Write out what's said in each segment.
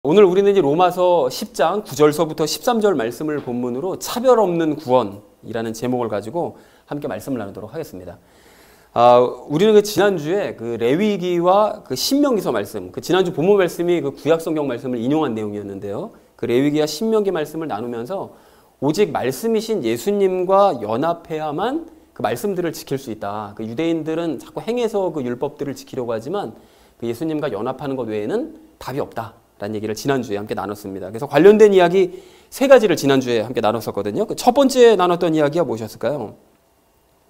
오늘 우리는 이제 로마서 10장 9절서부터 13절 말씀을 본문으로 차별 없는 구원이라는 제목을 가지고 함께 말씀을 나누도록 하겠습니다. 우리는 그 지난주에 그 레위기와 그 신명기서 말씀, 그 지난주 본문 말씀이 그 구약 성경 말씀을 인용한 내용이었는데요. 그 레위기와 신명기 말씀을 나누면서 오직 말씀이신 예수님과 연합해야만 그 말씀들을 지킬 수 있다. 그 유대인들은 자꾸 행해서 그 율법들을 지키려고 하지만 그 예수님과 연합하는 것 외에는 답이 없다. 라는 얘기를 지난주에 함께 나눴습니다. 그래서 관련된 이야기 세 가지를 지난주에 함께 나눴었거든요. 그 첫 번째 나눴던 이야기가 무엇이었을까요?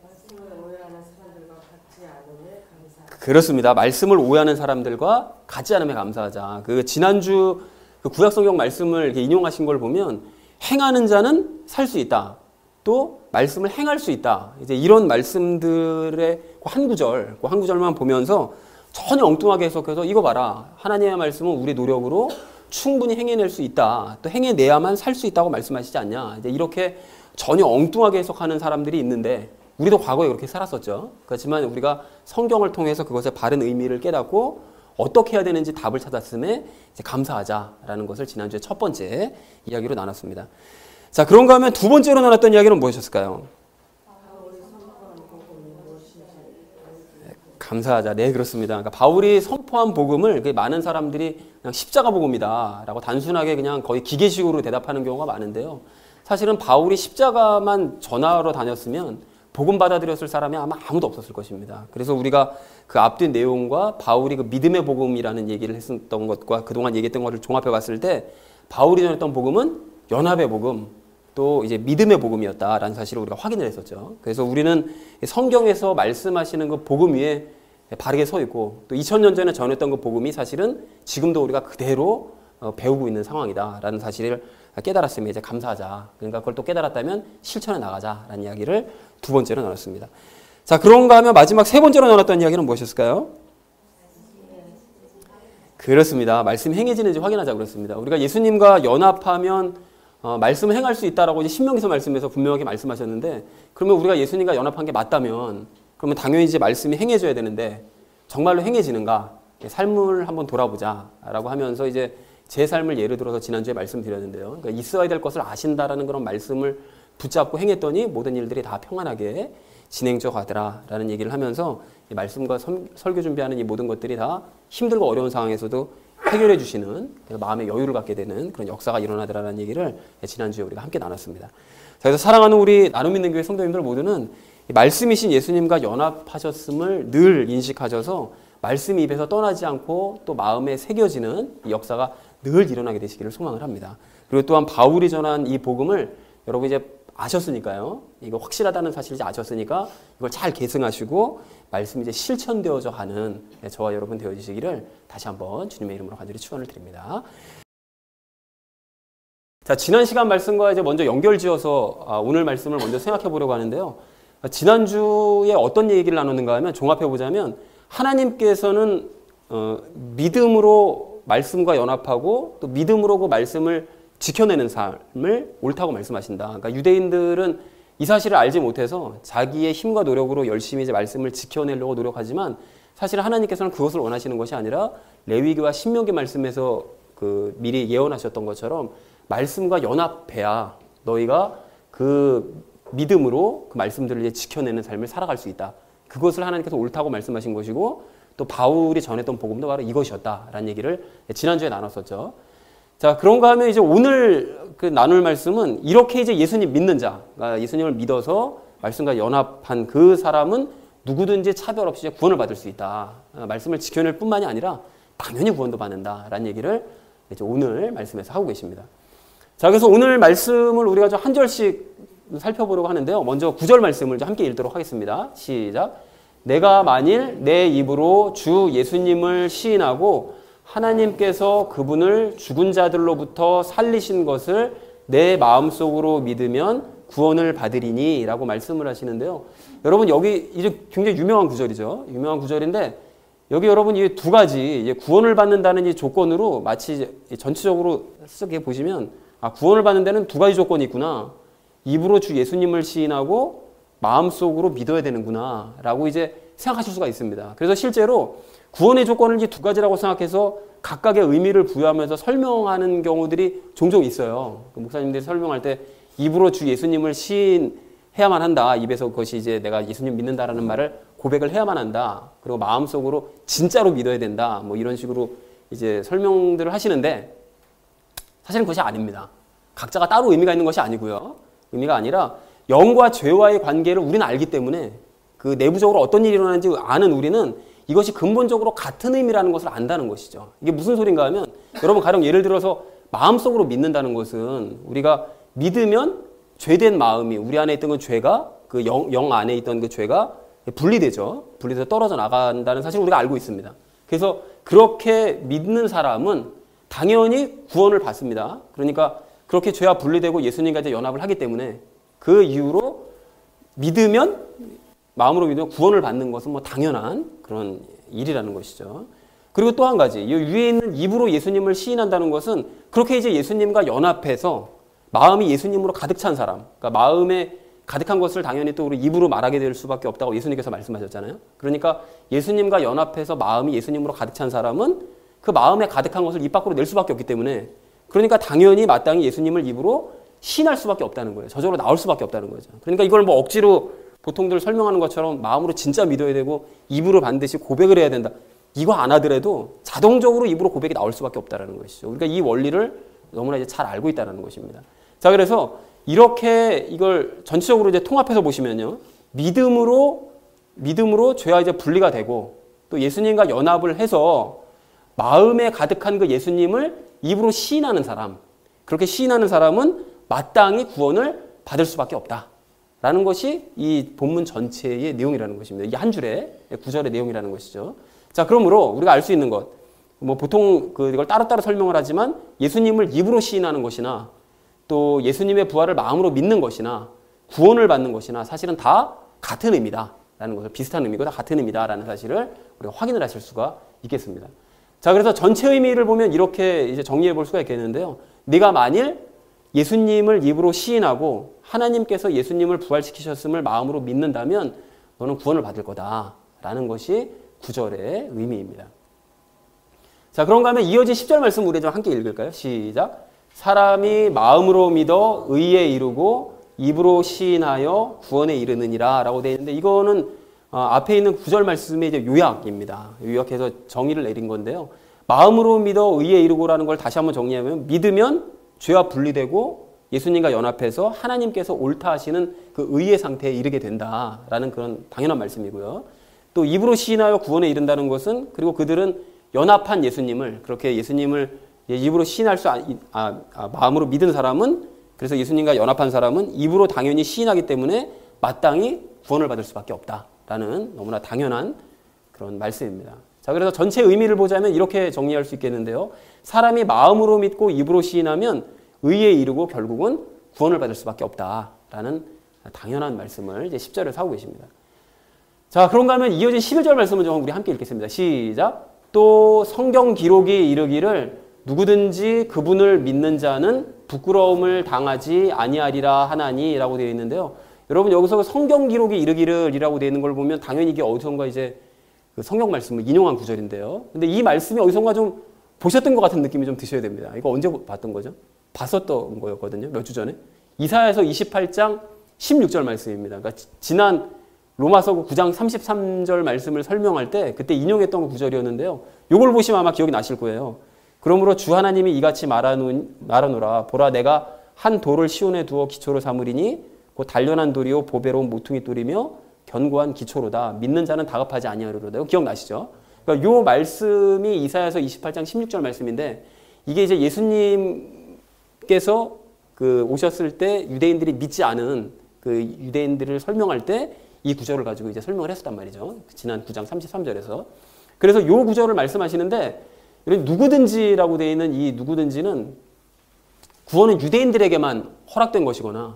말씀을 오해하는 사람들과 같지 않음에 감사하자. 그렇습니다. 말씀을 오해하는 사람들과 같지 않음에 감사하자. 그 지난주 그 구약 성경 말씀을 이렇게 인용하신 걸 보면 행하는 자는 살 수 있다. 또 말씀을 행할 수 있다. 이제 이런 말씀들의 한 구절만 보면서 전혀 엉뚱하게 해석해서 이거 봐라. 하나님의 말씀은 우리 노력으로 충분히 행해낼 수 있다. 또 행해내야만 살 수 있다고 말씀하시지 않냐. 이제 이렇게 전혀 엉뚱하게 해석하는 사람들이 있는데 우리도 과거에 그렇게 살았었죠. 그렇지만 우리가 성경을 통해서 그것의 바른 의미를 깨닫고 어떻게 해야 되는지 답을 찾았음에 이제 감사하자라는 것을 지난주에 첫 번째 이야기로 나눴습니다. 자, 그런가 하면 두 번째로 나눴던 이야기는 무엇이었을까요? 감사하자. 네, 그렇습니다. 그러니까 바울이 선포한 복음을 많은 사람들이 그냥 십자가 복음이다라고 단순하게 그냥 거의 기계식으로 대답하는 경우가 많은데요. 사실은 바울이 십자가만 전하러 다녔으면 복음 받아들였을 사람이 아마 아무도 없었을 것입니다. 그래서 우리가 그 앞뒤 내용과 바울이 그 믿음의 복음이라는 얘기를 했었던 것과 그동안 얘기했던 것을 종합해 봤을 때 바울이 전했던 복음은 연합의 복음, 또 이제 믿음의 복음이었다라는 사실을 우리가 확인을 했었죠. 그래서 우리는 성경에서 말씀하시는 그 복음 위에 바르게 서 있고 또 2000년 전에 전했던 그 복음이 사실은 지금도 우리가 그대로 배우고 있는 상황이다라는 사실을 깨달았으면 이제 감사하자. 그러니까 그걸 또 깨달았다면 실천해 나가자라는 이야기를 두 번째로 나눴습니다. 자, 그런가 하면 마지막 세 번째로 나눴던 이야기는 무엇이었을까요? 그렇습니다. 말씀이 행해지는지 확인하자고 그랬습니다. 우리가 예수님과 연합하면 말씀을 행할 수 있다라고 이제 신명기서 말씀에서 분명하게 말씀하셨는데 그러면 우리가 예수님과 연합한 게 맞다면 그러면 당연히 이제 말씀이 행해져야 되는데 정말로 행해지는가? 삶을 한번 돌아보자라고 하면서 이제 제 삶을 예를 들어서 지난주에 말씀드렸는데요. 그러니까 있어야 될 것을 아신다라는 그런 말씀을 붙잡고 행했더니 모든 일들이 다 평안하게 진행져 가더라라는 얘기를 하면서 이 말씀과 설교 준비하는 이 모든 것들이 다 힘들고 어려운 상황에서도 해결해 주시는 마음의 여유를 갖게 되는 그런 역사가 일어나더라라는 얘기를 지난주에 우리가 함께 나눴습니다. 그래서 사랑하는 우리 나눔 있는 교회 성도님들 모두는 말씀이신 예수님과 연합하셨음을 늘 인식하셔서 말씀이 입에서 떠나지 않고 또 마음에 새겨지는 이 역사가 늘 일어나게 되시기를 소망을 합니다. 그리고 또한 바울이 전한 이 복음을 여러분 이제 아셨으니까요. 이거 확실하다는 사실을 이제 아셨으니까 이걸 잘 계승하시고 말씀이 이제 실천되어져 가는 저와 여러분 되어지시기를 다시 한번 주님의 이름으로 간절히 축원을 드립니다. 자, 지난 시간 말씀과 이제 먼저 연결지어서 오늘 말씀을 먼저 생각해 보려고 하는데요. 지난주에 어떤 얘기를 나눴는가 하면 종합해 보자면 하나님께서는 믿음으로 말씀과 연합하고 또 믿음으로 그 말씀을 지켜내는 삶을 옳다고 말씀하신다. 그러니까 유대인들은 이 사실을 알지 못해서 자기의 힘과 노력으로 열심히 이제 말씀을 지켜내려고 노력하지만 사실 하나님께서는 그것을 원하시는 것이 아니라 레위기와 신명기 말씀에서 그 미리 예언하셨던 것처럼 말씀과 연합해야 너희가 그 믿음으로 그 말씀들을 이제 지켜내는 삶을 살아갈 수 있다. 그것을 하나님께서 옳다고 말씀하신 것이고 또 바울이 전했던 복음도 바로 이것이었다라는 얘기를 지난주에 나눴었죠. 자, 그런가 하면 이제 오늘 그 나눌 말씀은 이렇게 이제 예수님 믿는 자, 그러니까 예수님을 믿어서 말씀과 연합한 그 사람은 누구든지 차별 없이 구원을 받을 수 있다. 말씀을 지켜낼 뿐만이 아니라 당연히 구원도 받는다라는 얘기를 이제 오늘 말씀에서 하고 계십니다. 자, 그래서 오늘 말씀을 우리가 좀 한 절씩 살펴보려고 하는데요. 먼저 9절 말씀을 함께 읽도록 하겠습니다. 시작. 내가 만일 내 입으로 주 예수님을 시인하고 하나님께서 그분을 죽은 자들로부터 살리신 것을 내 마음속으로 믿으면 구원을 받으리니 라고 말씀을 하시는데요. 여러분 여기 이제 굉장히 유명한 구절이죠. 유명한 구절인데 여기 여러분 이 두 가지 구원을 받는다는 이 조건으로 마치 전체적으로 쓰게 보시면 구원을 받는 데는 두 가지 조건이 있구나. 입으로 주 예수님을 시인하고 마음속으로 믿어야 되는구나 라고 이제 생각하실 수가 있습니다. 그래서 실제로 구원의 조건을 이제 두 가지라고 생각해서 각각의 의미를 부여하면서 설명하는 경우들이 종종 있어요. 목사님들이 설명할 때 입으로 주 예수님을 시인해야만 한다. 입에서 그것이 이제 내가 예수님 믿는다라는 말을 고백을 해야만 한다. 그리고 마음속으로 진짜로 믿어야 된다. 뭐 이런 식으로 이제 설명들을 하시는데 사실은 그것이 아닙니다. 각자가 따로 의미가 있는 것이 아니고요. 의미가 아니라 영과 죄와의 관계를 우리는 알기 때문에 그 내부적으로 어떤 일이 일어나는지 아는 우리는 이것이 근본적으로 같은 의미라는 것을 안다는 것이죠. 이게 무슨 소린가 하면 여러분 가령 예를 들어서 마음속으로 믿는다는 것은 우리가 믿으면 죄된 마음이 우리 안에 있던 그 죄가 그 영 안에 있던 그 죄가 분리되죠. 분리돼서 떨어져 나간다는 사실을 우리가 알고 있습니다. 그래서 그렇게 믿는 사람은 당연히 구원을 받습니다. 그러니까 그렇게 죄와 분리되고 예수님과 이제 연합을 하기 때문에 그 이후로 믿으면 마음으로 믿으면 구원을 받는 것은 뭐 당연한 그런 일이라는 것이죠. 그리고 또 한 가지, 이 위에 있는 입으로 예수님을 시인한다는 것은 그렇게 이제 예수님과 연합해서 마음이 예수님으로 가득 찬 사람, 그러니까 마음에 가득한 것을 당연히 또 우리 입으로 말하게 될 수밖에 없다고 예수님께서 말씀하셨잖아요. 그러니까 예수님과 연합해서 마음이 예수님으로 가득 찬 사람은 그 마음에 가득한 것을 입 밖으로 낼 수밖에 없기 때문에 그러니까 당연히 마땅히 예수님을 입으로 시인할 수밖에 없다는 거예요. 저절로 나올 수밖에 없다는 거죠. 그러니까 이걸 뭐 억지로 보통들 설명하는 것처럼 마음으로 진짜 믿어야 되고 입으로 반드시 고백을 해야 된다. 이거 안 하더라도 자동적으로 입으로 고백이 나올 수밖에 없다는 것이죠. 그러니까 이 원리를 너무나 이제 잘 알고 있다는 것입니다. 자, 그래서 이렇게 이걸 전체적으로 이제 통합해서 보시면요. 믿음으로 죄와 이제 분리가 되고 또 예수님과 연합을 해서 마음에 가득한 그 예수님을 입으로 시인하는 사람, 그렇게 시인하는 사람은 마땅히 구원을 받을 수밖에 없다라는 것이 이 본문 전체의 내용이라는 것입니다. 이 한 줄의 구절의 내용이라는 것이죠. 자, 그러므로 우리가 알 수 있는 것, 뭐 보통 이걸 따로따로 설명을 하지만 예수님을 입으로 시인하는 것이나 또 예수님의 부활을 마음으로 믿는 것이나 구원을 받는 것이나 사실은 다 같은 의미다라는 것을, 비슷한 의미고 다 같은 의미다라는 사실을 우리가 확인을 하실 수가 있겠습니다. 자, 그래서 전체 의미를 보면 이렇게 이제 정리해 볼 수가 있겠는데요. 네가 만일 예수님을 입으로 시인하고 하나님께서 예수님을 부활시키셨음을 마음으로 믿는다면 너는 구원을 받을 거다라는 것이 9절의 의미입니다. 자, 그런가 하면 이어진 10절 말씀 우리 좀 함께 읽을까요? 시작. 사람이 마음으로 믿어 의에 이르고 입으로 시인하여 구원에 이르느니라 라고 되어 있는데 이거는 앞에 있는 9절 말씀의 이제 요약입니다. 요약해서 정의를 내린 건데요. 마음으로 믿어 의에 이르고라는 걸 다시 한번 정리하면 믿으면 죄와 분리되고 예수님과 연합해서 하나님께서 옳다 하시는 그 의의 상태에 이르게 된다라는 그런 당연한 말씀이고요. 또 입으로 시인하여 구원에 이른다는 것은 그리고 그들은 연합한 예수님을 그렇게 예수님을 입으로 시인할 수 마음으로 믿은 사람은 그래서 예수님과 연합한 사람은 입으로 당연히 시인하기 때문에 마땅히 구원을 받을 수밖에 없다라는 너무나 당연한 그런 말씀입니다. 자, 그래서 전체 의미를 보자면 이렇게 정리할 수 있겠는데요. 사람이 마음으로 믿고 입으로 시인하면 의에 이르고 결국은 구원을 받을 수밖에 없다라는 당연한 말씀을 이제 10절에서 하고 계십니다. 자, 그런가 하면 이어진 11절 말씀을 좀 우리 함께 읽겠습니다. 시작. 또 성경 기록이 이르기를 누구든지 그분을 믿는 자는 부끄러움을 당하지 아니하리라 하나니라고 되어 있는데요. 여러분 여기서 성경 기록이 이르기를이라고 되어 있는 걸 보면 당연히 이게 어디선가 이제 그 성경 말씀을 인용한 구절인데요. 근데 이 말씀이 어디선가 좀 보셨던 것 같은 느낌이 좀 드셔야 됩니다. 이거 언제 봤던 거죠? 봤었던 거였거든요. 몇 주 전에. 이사야서 28장 16절 말씀입니다. 그러니까 지난 로마서 9장 33절 말씀을 설명할 때 그때 인용했던 구절이었는데요. 이걸 보시면 아마 기억이 나실 거예요. 그러므로 주 하나님이 이같이 말하노라. 보라 내가 한 돌을 시온에 두어 기초로 삼으리니 곧 단련한 돌이요 보배로운 모퉁이 돌이며 견고한 기초로다. 믿는 자는 다급하지 아니하리로다. 기억나시죠? 그러니까 이 말씀이 이사야서 28장 16절 말씀인데 이게 이제 예수님께서 오셨을 때 유대인들이 믿지 않은 그 유대인들을 설명할 때 이 구절을 가지고 이제 설명을 했었단 말이죠. 지난 9장 33절에서. 그래서 이 구절을 말씀하시는데 누구든지라고 되어 있는 이 누구든지는 구원은 유대인들에게만 허락된 것이거나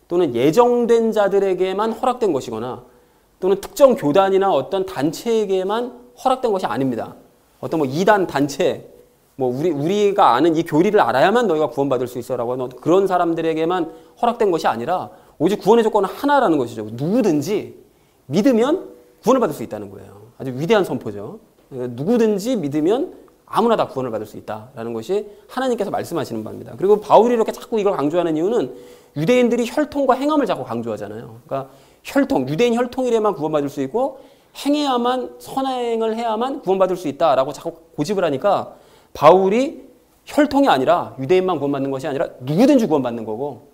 또는 예정된 자들에게만 허락된 것이거나 또는 특정 교단이나 어떤 단체에게만 허락된 것이 아닙니다. 어떤 뭐 이단 단체, 뭐 우리가 아는 이 교리를 알아야만 너희가 구원받을 수 있어라고 하는 그런 사람들에게만 허락된 것이 아니라 오직 구원의 조건은 하나라는 것이죠. 누구든지 믿으면 구원을 받을 수 있다는 거예요. 아주 위대한 선포죠. 누구든지 믿으면 아무나 다 구원을 받을 수 있다라는 것이 하나님께서 말씀하시는 바입니다. 그리고 바울이 이렇게 자꾸 이걸 강조하는 이유는 유대인들이 혈통과 행함을 자꾸 강조하잖아요. 그러니까 혈통, 유대인 혈통이래만 구원받을 수 있고 행해야만, 선행을 해야만 구원받을 수 있다라고 자꾸 고집을 하니까 바울이 혈통이 아니라 유대인만 구원받는 것이 아니라 누구든지 구원받는 거고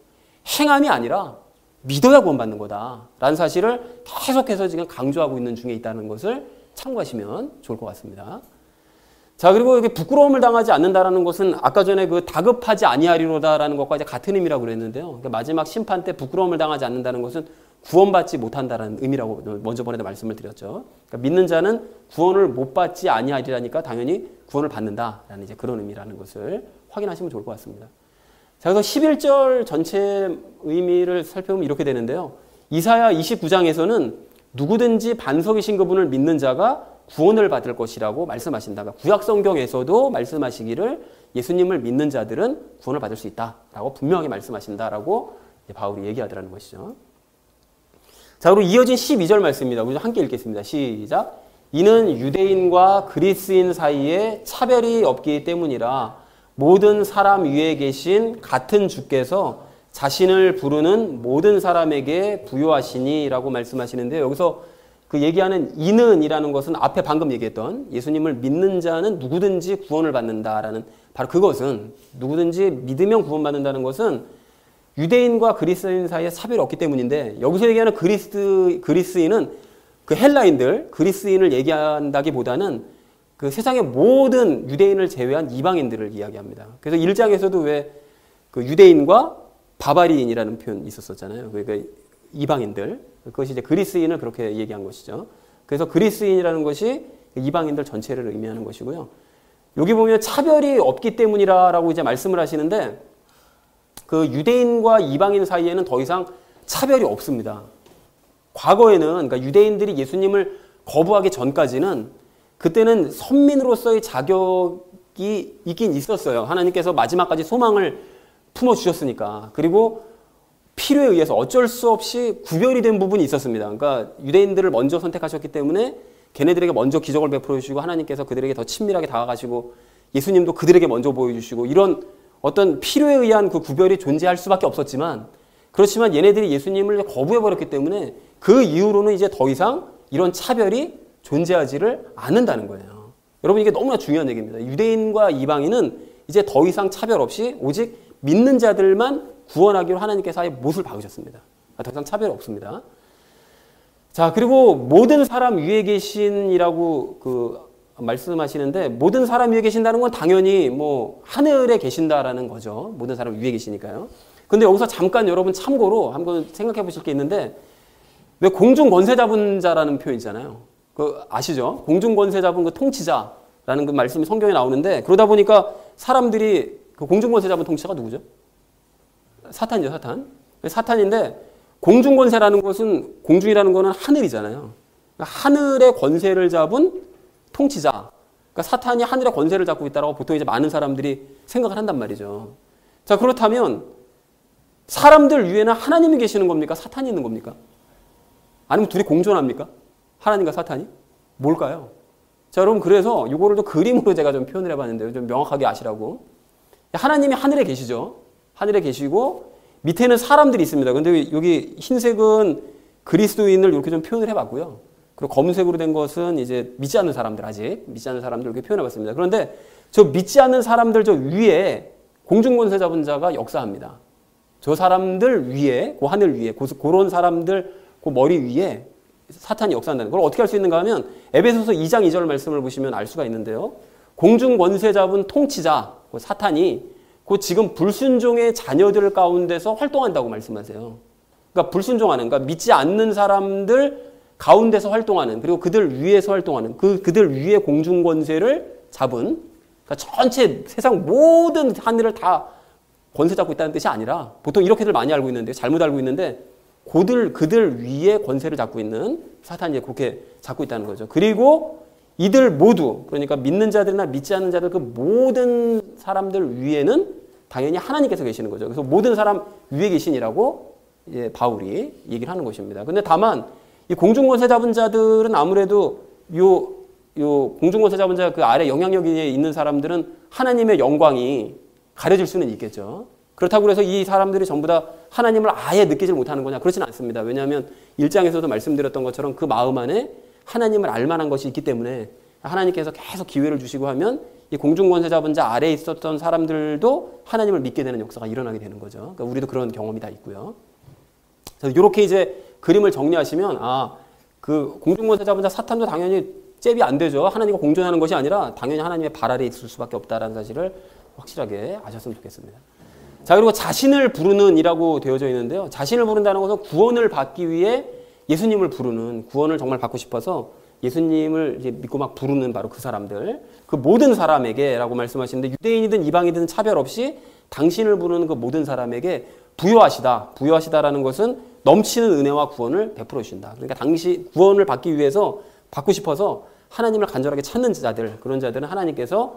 행함이 아니라 믿어야 구원받는 거다라는 사실을 계속해서 지금 강조하고 있는 중에 있다는 것을 참고하시면 좋을 것 같습니다. 자, 그리고 이게 부끄러움을 당하지 않는다라는 것은 아까 전에 그 다급하지 아니하리로다라는 것과 이제 같은 의미라고 그랬는데요. 그러니까 마지막 심판 때 부끄러움을 당하지 않는다는 것은 구원받지 못한다라는 의미라고 먼저 번에도 말씀을 드렸죠. 그러니까 믿는 자는 구원을 못 받지 아니하리라니까 당연히 구원을 받는다라는 이제 그런 의미라는 것을 확인하시면 좋을 것 같습니다. 자, 그래서 11절 전체 의미를 살펴보면 이렇게 되는데요. 이사야 29장에서는 누구든지 반석이신 그분을 믿는 자가 구원을 받을 것이라고 말씀하신다. 그러니까 구약 성경에서도 말씀하시기를 예수님을 믿는 자들은 구원을 받을 수 있다라고 분명하게 말씀하신다라고 바울이 얘기하더라는 것이죠. 자, 그리고 이어진 12절 말씀입니다. 우리 함께 읽겠습니다. 시작. 이는 유대인과 그리스인 사이에 차별이 없기 때문이라 모든 사람 위에 계신 같은 주께서 자신을 부르는 모든 사람에게 부요하시니 라고 말씀하시는데 여기서 그 얘기하는 이는 이라는 것은 앞에 방금 얘기했던 예수님을 믿는 자는 누구든지 구원을 받는다라는 바로 그것은 누구든지 믿으면 구원받는다는 것은 유대인과 그리스인 사이에 차별이 없기 때문인데 여기서 얘기하는 그리스인은 그 헬라인들, 그리스인을 얘기한다기보다는 그 세상의 모든 유대인을 제외한 이방인들을 이야기합니다. 그래서 1장에서도 왜 그 유대인과 바바리인이라는 표현이 있었잖아요. 그러니까 이방인들. 그것이 이제 그리스인을 그렇게 얘기한 것이죠. 그래서 그리스인이라는 것이 이방인들 전체를 의미하는 것이고요. 여기 보면 차별이 없기 때문이라고 이제 말씀을 하시는데 그 유대인과 이방인 사이에는 더 이상 차별이 없습니다. 과거에는 그러니까 유대인들이 예수님을 거부하기 전까지는 그때는 선민으로서의 자격이 있긴 있었어요. 하나님께서 마지막까지 소망을 품어주셨으니까. 그리고 필요에 의해서 어쩔 수 없이 구별이 된 부분이 있었습니다. 그러니까 유대인들을 먼저 선택하셨기 때문에 걔네들에게 먼저 기적을 베풀어 주시고 하나님께서 그들에게 더 친밀하게 다가가시고 예수님도 그들에게 먼저 보여주시고 이런 어떤 필요에 의한 그 구별이 존재할 수밖에 없었지만 그렇지만 얘네들이 예수님을 거부해버렸기 때문에 그 이후로는 이제 더 이상 이런 차별이 존재하지를 않는다는 거예요. 여러분 이게 너무나 중요한 얘기입니다. 유대인과 이방인은 이제 더 이상 차별 없이 오직 믿는 자들만 구원하기로 하나님께서 아예 못을 박으셨습니다. 더 이상 차별이 없습니다. 자, 그리고 모든 사람 위에 계신이라고 그 말씀하시는데 모든 사람 위에 계신다는 건 당연히 뭐 하늘에 계신다라는 거죠. 모든 사람 위에 계시니까요. 근데 여기서 잠깐 여러분 참고로 한번 생각해 보실 게 있는데 왜 공중 권세 잡은 자라는 표현 있잖아요. 그 아시죠? 공중 권세 잡은 그 통치자라는 그 말씀이 성경에 나오는데 그러다 보니까 사람들이 그 공중 권세 잡은 통치자가 누구죠? 사탄이죠, 사탄. 사탄인데 공중 권세라는 것은 공중이라는 것은 하늘이잖아요. 그러니까 하늘의 권세를 잡은 통치자. 그러니까 사탄이 하늘의 권세를 잡고 있다라고 보통 이제 많은 사람들이 생각을 한단 말이죠. 자, 그렇다면 사람들 위에는 하나님이 계시는 겁니까? 사탄이 있는 겁니까? 아니면 둘이 공존합니까? 하나님과 사탄이? 뭘까요? 자, 여러분 그래서 이거를 또 그림으로 제가 좀 표현을 해봤는데요. 좀 명확하게 아시라고. 하나님이 하늘에 계시죠. 하늘에 계시고 밑에는 사람들이 있습니다. 근데 여기 흰색은 그리스도인을 이렇게 좀 표현을 해봤고요. 그리고 검은색으로 된 것은 이제 믿지 않는 사람들, 아직 믿지 않는 사람들 이렇게 표현해봤습니다. 그런데 저 믿지 않는 사람들 저 위에 공중권세 잡은 자가 역사합니다. 저 사람들 위에, 그 하늘 위에, 그런 사람들 그 머리 위에 사탄이 역사한다는 걸 어떻게 할 수 있는가 하면 에베소서 2장 2절 말씀을 보시면 알 수가 있는데요. 공중권세 잡은 통치자, 그 사탄이 그 지금 불순종의 자녀들 가운데서 활동한다고 말씀하세요. 그러니까 불순종하는, 그러니까 믿지 않는 사람들 가운데서 활동하는, 그리고 그들 위에서 활동하는, 그들 위에 공중권세를 잡은, 그러니까 전체 세상 모든 하늘을 다 권세 잡고 있다는 뜻이 아니라 보통 이렇게들 많이 알고 있는데 잘못 알고 있는데 그들 위에 권세를 잡고 있는 사탄이 그렇게 잡고 있다는 거죠. 그리고 이들 모두, 그러니까 믿는 자들이나 믿지 않는 자들 그 모든 사람들 위에는 당연히 하나님께서 계시는 거죠. 그래서 모든 사람 위에 계시니라고 바울이 얘기를 하는 것입니다. 근데 다만 이 공중권세 잡은 자들은 아무래도 요 요 공중권세자분자 그 아래 영향력에 있는 사람들은 하나님의 영광이 가려질 수는 있겠죠. 그렇다고 해서 이 사람들이 전부 다 하나님을 아예 느끼지 못하는 거냐? 그렇지는 않습니다. 왜냐하면 1장에서도 말씀드렸던 것처럼 그 마음 안에 하나님을 알만한 것이 있기 때문에 하나님께서 계속 기회를 주시고 하면 이 공중권세자분자 아래에 있었던 사람들도 하나님을 믿게 되는 역사가 일어나게 되는 거죠. 그러니까 우리도 그런 경험이 다 있고요. 그래서 이렇게 이제 그림을 정리하시면 그 공중권세자분자 사탄도 당연히 잽이 안 되죠. 하나님과 공존하는 것이 아니라 당연히 하나님의 발 아래에 있을 수밖에 없다라는 사실을 확실하게 아셨으면 좋겠습니다. 자, 그리고 자신을 부르는 이라고 되어져 있는데요. 자신을 부른다는 것은 구원을 받기 위해 예수님을 부르는, 구원을 정말 받고 싶어서 예수님을 이제 믿고 막 부르는 바로 그 사람들, 그 모든 사람에게 라고 말씀하시는데, 유대인이든 이방이든 차별 없이 당신을 부르는 그 모든 사람에게 부여하시다라는 것은 넘치는 은혜와 구원을 베풀어 주신다. 그러니까 구원을 받기 위해서, 받고 싶어서 하나님을 간절하게 찾는 자들, 그런 자들은 하나님께서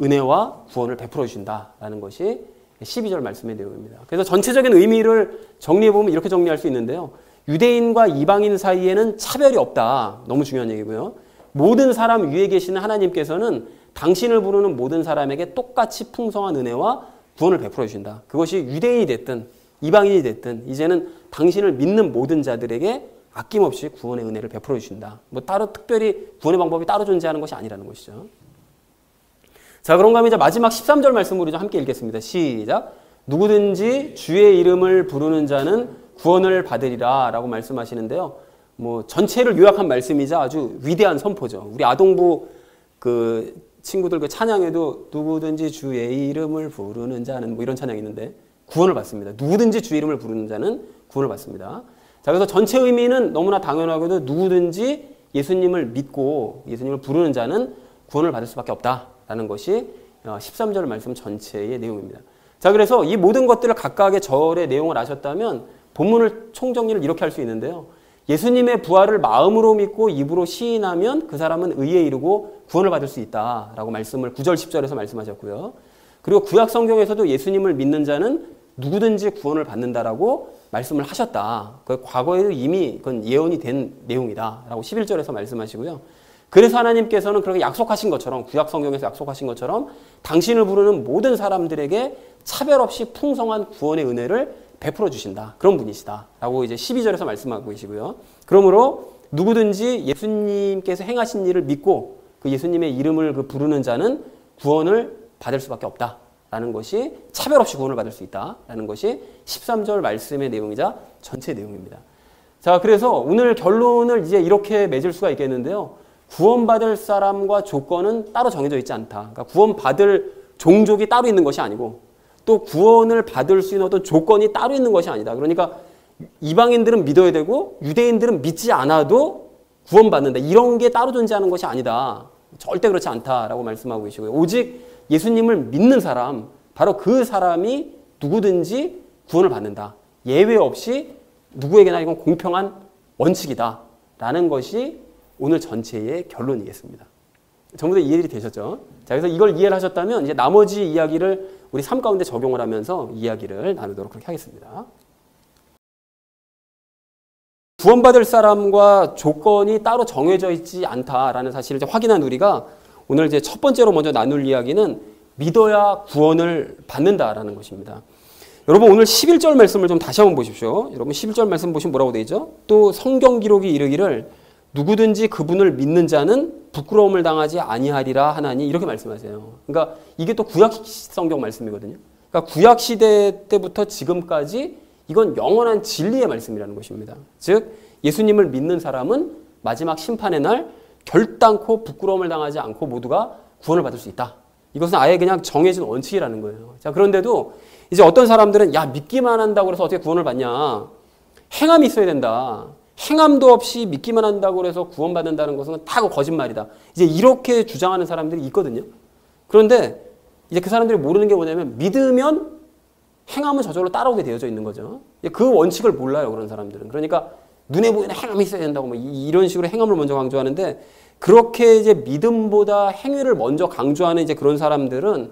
은혜와 구원을 베풀어 주신다라는 것이 12절 말씀의 내용입니다. 그래서 전체적인 의미를 정리해보면 이렇게 정리할 수 있는데요. 유대인과 이방인 사이에는 차별이 없다. 너무 중요한 얘기고요. 모든 사람 위에 계시는 하나님께서는 당신을 부르는 모든 사람에게 똑같이 풍성한 은혜와 구원을 베풀어 주신다. 그것이 유대인이 됐든 이방인이 됐든 이제는 당신을 믿는 모든 자들에게 아낌없이 구원의 은혜를 베풀어 주신다. 뭐 따로 특별히 구원의 방법이 따로 존재하는 것이 아니라는 것이죠. 자, 그런가 하면 이제 마지막 13절 말씀을 우리 좀 함께 읽겠습니다. 시작. 누구든지 주의 이름을 부르는 자는 구원을 받으리라 라고 말씀하시는데요. 뭐 전체를 요약한 말씀이자 아주 위대한 선포죠. 우리 아동부 그 친구들 그 찬양에도 누구든지 주의 이름을 부르는 자는 뭐 이런 찬양이 있는데 구원을 받습니다. 누구든지 주의 이름을 부르는 자는 구원을 받습니다. 자, 그래서 전체 의미는 너무나 당연하게도 누구든지 예수님을 믿고 예수님을 부르는 자는 구원을 받을 수밖에 없다라는 것이 13절 말씀 전체의 내용입니다. 자, 그래서 이 모든 것들을 각각의 절의 내용을 아셨다면 본문을 총정리를 이렇게 할 수 있는데요. 예수님의 부활을 마음으로 믿고 입으로 시인하면 그 사람은 의에 이르고 구원을 받을 수 있다라고 말씀을 9절 10절에서 말씀하셨고요. 그리고 구약 성경에서도 예수님을 믿는 자는 누구든지 구원을 받는다라고 말씀을 하셨다. 그 과거에도 이미 그건 예언이 된 내용이다라고 11절에서 말씀하시고요. 그래서 하나님께서는 그렇게 약속하신 것처럼 구약 성경에서 약속하신 것처럼 당신을 부르는 모든 사람들에게 차별 없이 풍성한 구원의 은혜를 베풀어 주신다. 그런 분이시다. 라고 이제 12절에서 말씀하고 계시고요. 그러므로 누구든지 예수님께서 행하신 일을 믿고 그 예수님의 이름을 그 부르는 자는 구원을 받을 수밖에 없다. 라는 것이 차별 없이 구원을 받을 수 있다. 라는 것이 13절 말씀의 내용이자 전체 내용입니다. 자, 그래서 오늘 결론을 이제 이렇게 맺을 수가 있겠는데요. 구원받을 사람과 조건은 따로 정해져 있지 않다. 그러니까 구원받을 종족이 따로 있는 것이 아니고 또 구원을 받을 수 있는 어떤 조건이 따로 있는 것이 아니다. 그러니까 이방인들은 믿어야 되고 유대인들은 믿지 않아도 구원받는다. 이런 게 따로 존재하는 것이 아니다. 절대 그렇지 않다라고 말씀하고 계시고요. 오직 예수님을 믿는 사람, 바로 그 사람이 누구든지 구원을 받는다. 예외 없이 누구에게나 이건 공평한 원칙이다. 라는 것이 오늘 전체의 결론이겠습니다. 전부 다 이해가 되셨죠? 자, 그래서 이걸 이해를 하셨다면 이제 나머지 이야기를 우리 삶 가운데 적용을 하면서 이야기를 나누도록 그렇게 하겠습니다. 구원받을 사람과 조건이 따로 정해져 있지 않다라는 사실을 이제 확인한 우리가 오늘 이제 첫 번째로 먼저 나눌 이야기는 믿어야 구원을 받는다라는 것입니다. 여러분 오늘 11절 말씀을 좀 다시 한번 보십시오. 여러분 11절 말씀 보시면 뭐라고 되어 있죠? 또 성경 기록이 이르기를 누구든지 그분을 믿는 자는 부끄러움을 당하지 아니하리라 하나니 이렇게 말씀하세요. 그러니까 이게 또 구약 성경 말씀이거든요. 그러니까 구약 시대 때부터 지금까지 이건 영원한 진리의 말씀이라는 것입니다. 즉 예수님을 믿는 사람은 마지막 심판의 날 결단코 부끄러움을 당하지 않고 모두가 구원을 받을 수 있다. 이것은 아예 그냥 정해진 원칙이라는 거예요. 자, 그런데도 이제 어떤 사람들은 야 믿기만 한다고 해서 어떻게 구원을 받냐. 행함이 있어야 된다. 행함도 없이 믿기만 한다고 해서 구원받는다는 것은 다 거짓말이다. 이제 이렇게 주장하는 사람들이 있거든요. 그런데 이제 그 사람들이 모르는 게 뭐냐면 믿으면 행함은 저절로 따라오게 되어져 있는 거죠. 그 원칙을 몰라요, 그런 사람들은. 그러니까 눈에 보이는 행함이 있어야 된다고 뭐 이런 식으로 행함을 먼저 강조하는데 그렇게 이제 믿음보다 행위를 먼저 강조하는 이제 그런 사람들은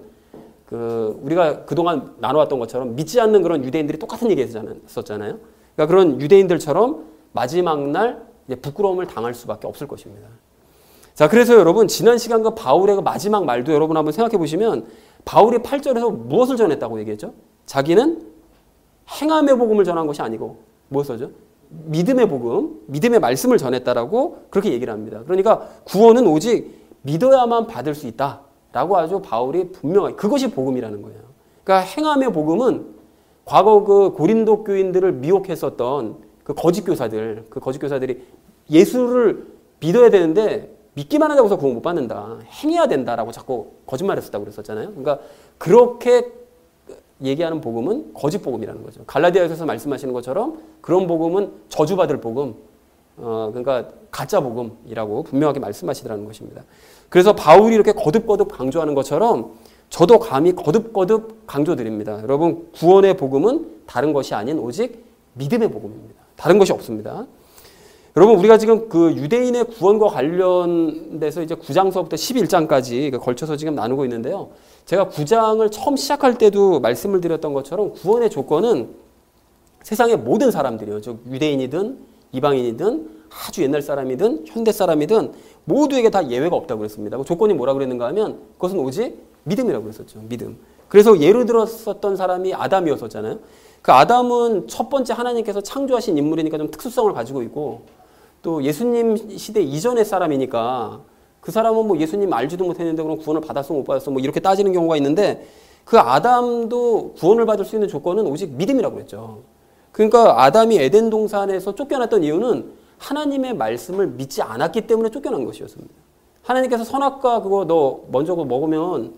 그 우리가 그동안 나눠왔던 것처럼 믿지 않는 그런 유대인들이 똑같은 얘기 했었잖아요. 그러니까 그런 유대인들처럼 마지막 날 이제 부끄러움을 당할 수밖에 없을 것입니다. 자, 그래서 여러분 지난 시간과 바울의 그 마지막 말도 여러분 한번 생각해 보시면 바울이 8절에서 무엇을 전했다고 얘기했죠? 자기는 행함의 복음을 전한 것이 아니고 무엇을죠? 믿음의 복음, 믿음의 말씀을 전했다라고 그렇게 얘기를 합니다. 그러니까 구원은 오직 믿어야만 받을 수 있다라고 아주 바울이 분명하게 그것이 복음이라는 거예요. 그러니까 행함의 복음은 과거 그 고린도 교인들을 미혹했었던 그 거짓 교사들이 예수를 믿어야 되는데 믿기만 하자고서 구원 못 받는다. 행해야 된다라고 자꾸 거짓말했었다고 그랬었잖아요. 그러니까 그렇게 얘기하는 복음은 거짓 복음이라는 거죠. 갈라디아에서 말씀하시는 것처럼 그런 복음은 저주받을 복음, 그러니까 가짜 복음이라고 분명하게 말씀하시더라는 것입니다. 그래서 바울이 이렇게 거듭거듭 강조하는 것처럼 저도 감히 거듭거듭 강조드립니다. 여러분, 구원의 복음은 다른 것이 아닌 오직 믿음의 복음입니다. 다른 것이 없습니다. 여러분, 우리가 지금 그 유대인의 구원과 관련돼서 이제 9장서부터 11장까지 걸쳐서 지금 나누고 있는데요. 제가 9장을 처음 시작할 때도 말씀을 드렸던 것처럼 구원의 조건은 세상의 모든 사람들이요. 즉 유대인이든 이방인이든 아주 옛날 사람이든 현대 사람이든 모두에게 다 예외가 없다고 그랬습니다. 그 조건이 뭐라고 그랬는가 하면 그것은 오직 믿음이라고 그랬었죠. 믿음. 그래서 예를 들었었던 사람이 아담이었었잖아요. 그 아담은 첫 번째 하나님께서 창조하신 인물이니까 좀 특수성을 가지고 있고 또 예수님 시대 이전의 사람이니까 그 사람은 뭐 예수님 알지도 못했는데 그럼 구원을 받았어 못 받았어 뭐 이렇게 따지는 경우가 있는데 그 아담도 구원을 받을 수 있는 조건은 오직 믿음이라고 그랬죠. 그러니까 아담이 에덴 동산에서 쫓겨났던 이유는 하나님의 말씀을 믿지 않았기 때문에 쫓겨난 것이었습니다. 하나님께서 선악과 그거 너 먼저 그거 먹으면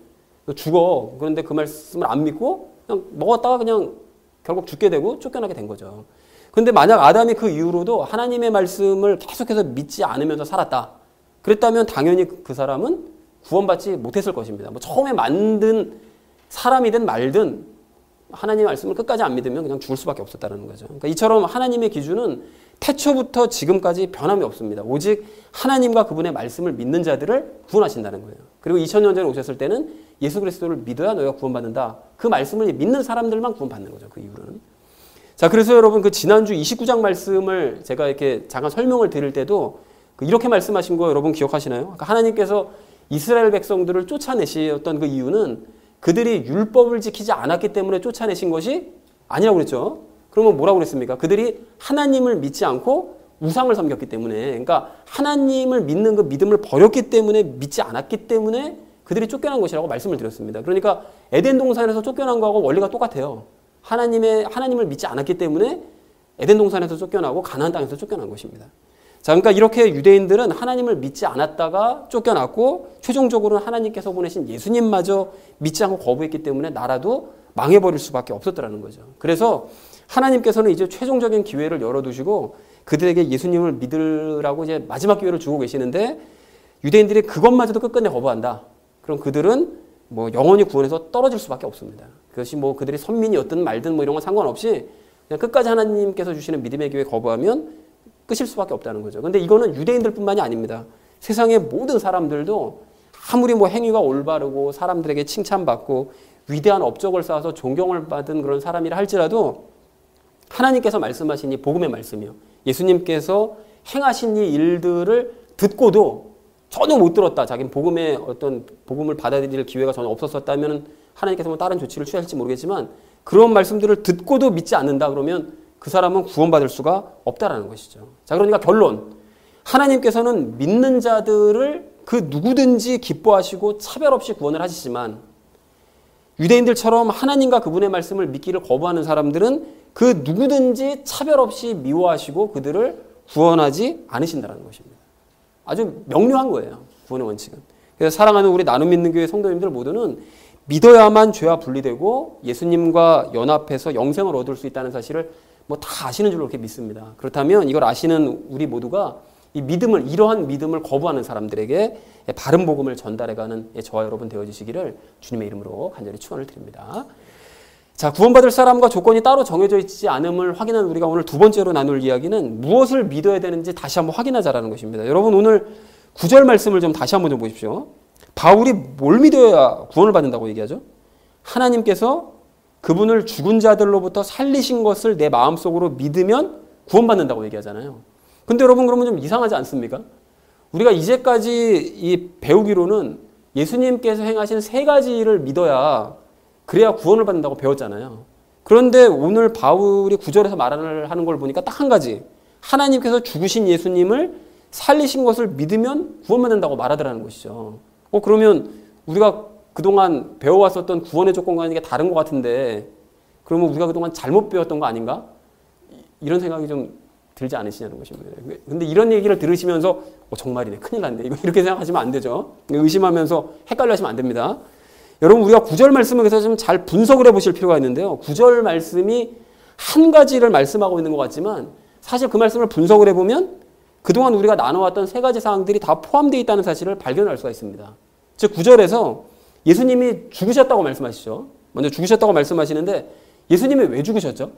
너 죽어. 그런데 그 말씀을 안 믿고 그냥 먹었다가 그냥 결국 죽게 되고 쫓겨나게 된 거죠. 그런데 만약 아담이 그 이후로도 하나님의 말씀을 계속해서 믿지 않으면서 살았다. 그랬다면 당연히 그 사람은 구원받지 못했을 것입니다. 뭐 처음에 만든 사람이든 말든 하나님의 말씀을 끝까지 안 믿으면 그냥 죽을 수밖에 없었다는 거죠. 그러니까 이처럼 하나님의 기준은 태초부터 지금까지 변함이 없습니다. 오직 하나님과 그분의 말씀을 믿는 자들을 구원하신다는 거예요. 그리고 2000년 전에 오셨을 때는 예수 그리스도를 믿어야 너희가 구원받는다. 그 말씀을 믿는 사람들만 구원받는 거죠. 그 이유는. 자, 그래서 여러분 그 지난주 29장 말씀을 제가 이렇게 잠깐 설명을 드릴 때도 이렇게 말씀하신 거 여러분 기억하시나요? 그러니까 하나님께서 이스라엘 백성들을 쫓아내셨던 그 이유는 그들이 율법을 지키지 않았기 때문에 쫓아내신 것이 아니라고 그랬죠. 그러면 뭐라고 그랬습니까? 그들이 하나님을 믿지 않고 우상을 섬겼기 때문에, 그러니까 하나님을 믿는 그 믿음을 버렸기 때문에, 믿지 않았기 때문에 그들이 쫓겨난 것이라고 말씀을 드렸습니다. 그러니까 에덴 동산에서 쫓겨난 거하고 원리가 똑같아요. 하나님을 믿지 않았기 때문에 에덴 동산에서 쫓겨나고 가나안 땅에서 쫓겨난 것입니다. 자, 그러니까 이렇게 유대인들은 하나님을 믿지 않았다가 쫓겨났고 최종적으로는 하나님께서 보내신 예수님마저 믿지 않고 거부했기 때문에 나라도 망해버릴 수밖에 없었더라는 거죠. 그래서 하나님께서는 이제 최종적인 기회를 열어두시고 그들에게 예수님을 믿으라고 이제 마지막 기회를 주고 계시는데 유대인들이 그것마저도 끝끝내 거부한다. 그럼 그들은 뭐 영원히 구원에서 떨어질 수밖에 없습니다. 그것이 뭐 그들이 선민이었든 말든 뭐 이런 건 상관없이 그냥 끝까지 하나님께서 주시는 믿음의 기회 거부하면 끝일 수밖에 없다는 거죠. 근데 이거는 유대인들뿐만이 아닙니다. 세상의 모든 사람들도 아무리 뭐 행위가 올바르고 사람들에게 칭찬받고 위대한 업적을 쌓아서 존경을 받은 그런 사람이라 할지라도 하나님께서 말씀하신 이 복음의 말씀이요. 예수님께서 행하신 이 일들을 듣고도 전혀 못 들었다. 자기는 복음의 어떤 복음을 받아들일 기회가 전혀 없었었다면 하나님께서 뭐 다른 조치를 취할지 모르겠지만 그런 말씀들을 듣고도 믿지 않는다 그러면 그 사람은 구원받을 수가 없다라는 것이죠. 자, 그러니까 결론. 하나님께서는 믿는 자들을 그 누구든지 기뻐하시고 차별 없이 구원을 하시지만 유대인들처럼 하나님과 그분의 말씀을 믿기를 거부하는 사람들은 그 누구든지 차별 없이 미워하시고 그들을 구원하지 않으신다는 것입니다. 아주 명료한 거예요. 구원의 원칙은. 그래서 사랑하는 우리 나눔 믿는 교회 성도님들 모두는 믿어야만 죄와 분리되고 예수님과 연합해서 영생을 얻을 수 있다는 사실을 뭐 다 아시는 줄로 그렇게 믿습니다. 그렇다면 이걸 아시는 우리 모두가 이 믿음을, 이러한 믿음을 거부하는 사람들에게 바른 복음을 전달해가는 저와 여러분 되어주시기를 주님의 이름으로 간절히 축원을 드립니다. 자, 구원받을 사람과 조건이 따로 정해져 있지 않음을 확인한 우리가 오늘 두 번째로 나눌 이야기는 무엇을 믿어야 되는지 다시 한번 확인하자라는 것입니다. 여러분 오늘 9절 말씀을 좀 다시 한번 좀 보십시오. 바울이 뭘 믿어야 구원을 받는다고 얘기하죠? 하나님께서 그분을 죽은 자들로부터 살리신 것을 내 마음속으로 믿으면 구원받는다고 얘기하잖아요. 근데 여러분 그러면 좀 이상하지 않습니까? 우리가 이제까지 이 배우기로는 예수님께서 행하신 3가지를 믿어야 그래야 구원을 받는다고 배웠잖아요. 그런데 오늘 바울이 9절에서 말하는 걸 보니까 딱 한 가지. 하나님께서 죽으신 예수님을 살리신 것을 믿으면 구원받는다고 말하더라는 것이죠. 그러면 우리가 그동안 배워왔었던 구원의 조건과 이게 다른 것 같은데 그러면 우리가 그동안 잘못 배웠던 거 아닌가? 이런 생각이 좀 들지 않으시냐는 것입니다. 근데 이런 얘기를 들으시면서 정말이네, 큰일 났네, 이렇게 생각하시면 안 되죠. 의심하면서 헷갈려 하시면 안 됩니다. 여러분, 우리가 9절 말씀을 그래서 좀 잘 분석을 해보실 필요가 있는데요. 9절 말씀이 한 가지를 말씀하고 있는 것 같지만 사실 그 말씀을 분석을 해보면 그동안 우리가 나눠왔던 3가지 사항들이 다 포함되어 있다는 사실을 발견할 수가 있습니다. 즉 9절에서 예수님이 죽으셨다고 말씀하시죠. 먼저 죽으셨다고 말씀하시는데 예수님이 왜 죽으셨죠?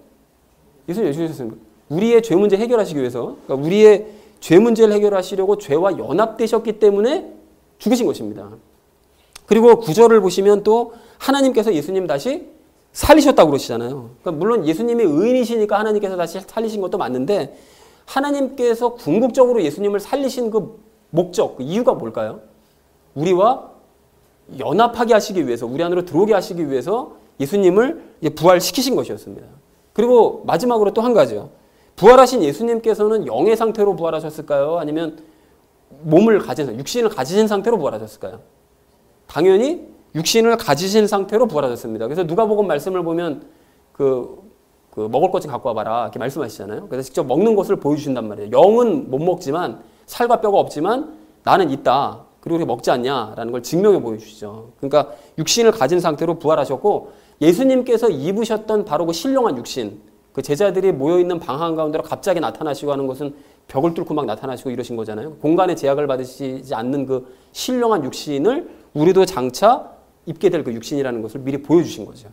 예수님이 왜 죽으셨습니까? 우리의 죄 문제 해결하시기 위해서, 그러니까 우리의 죄 문제를 해결하시려고 죄와 연합되셨기 때문에 죽으신 것입니다. 그리고 9절을 보시면 또 하나님께서 예수님 다시 살리셨다고 그러시잖아요. 그러니까 물론 예수님이 의인이시니까 하나님께서 다시 살리신 것도 맞는데 하나님께서 궁극적으로 예수님을 살리신 그 목적, 그 이유가 뭘까요? 우리와 연합하게 하시기 위해서, 우리 안으로 들어오게 하시기 위해서 예수님을 부활시키신 것이었습니다. 그리고 마지막으로 또 한 가지요. 부활하신 예수님께서는 영의 상태로 부활하셨을까요? 아니면 몸을 가진, 육신을 가지신 상태로 부활하셨을까요? 당연히 육신을 가지신 상태로 부활하셨습니다. 그래서 누가복음 말씀을 보면 그 먹을 것 좀 갖고 와봐라 이렇게 말씀하시잖아요. 그래서 직접 먹는 것을 보여주신단 말이에요. 영은 못 먹지만, 살과 뼈가 없지만 나는 있다. 그리고 우리 먹지 않냐라는 걸 증명해 보여주시죠. 그러니까 육신을 가진 상태로 부활하셨고 예수님께서 입으셨던 바로 그 신령한 육신, 그 제자들이 모여있는 방 한가운데로 갑자기 나타나시고 하는 것은 벽을 뚫고 막 나타나시고 이러신 거잖아요. 공간의 제약을 받으시지 않는 그 신령한 육신을 우리도 장차 입게 될 그 육신이라는 것을 미리 보여주신 거죠.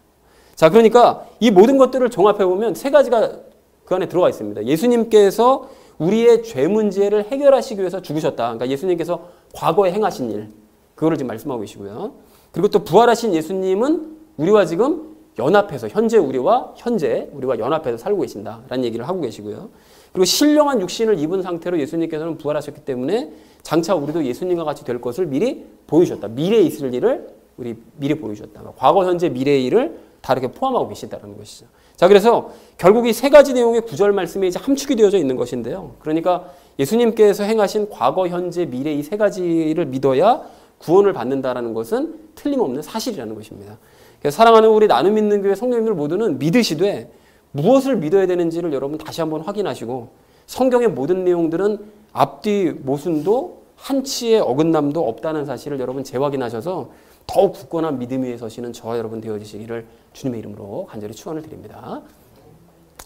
자, 그러니까 이 모든 것들을 종합해보면 3가지가 그 안에 들어가 있습니다. 예수님께서 우리의 죄 문제를 해결하시기 위해서 죽으셨다. 그러니까 예수님께서 과거에 행하신 일, 그거를 지금 말씀하고 계시고요. 그리고 또 부활하신 예수님은 우리와 지금 연합해서 현재 우리와 연합해서 살고 계신다라는 얘기를 하고 계시고요. 그리고 신령한 육신을 입은 상태로 예수님께서는 부활하셨기 때문에 장차 우리도 예수님과 같이 될 것을 미리 보여주셨다. 미래에 있을 일을 우리 미리 보여주셨다. 과거, 현재, 미래의 일을 다 이렇게 포함하고 계시다는 것이죠. 자, 그래서 결국 이 3가지 내용의 9절 말씀에 이제 함축이 되어져 있는 것인데요. 그러니까 예수님께서 행하신 과거, 현재, 미래 이 3가지를 믿어야 구원을 받는다라는 것은 틀림없는 사실이라는 것입니다. 사랑하는 우리 나눔 믿는 교회 성도님들 모두는 믿으시되 무엇을 믿어야 되는지를 여러분 다시 한번 확인하시고 성경의 모든 내용들은 앞뒤 모순도 한치의 어긋남도 없다는 사실을 여러분 재확인하셔서 더욱 굳건한 믿음 위에 서시는 저와 여러분 되어주시기를 주님의 이름으로 간절히 축원을 드립니다.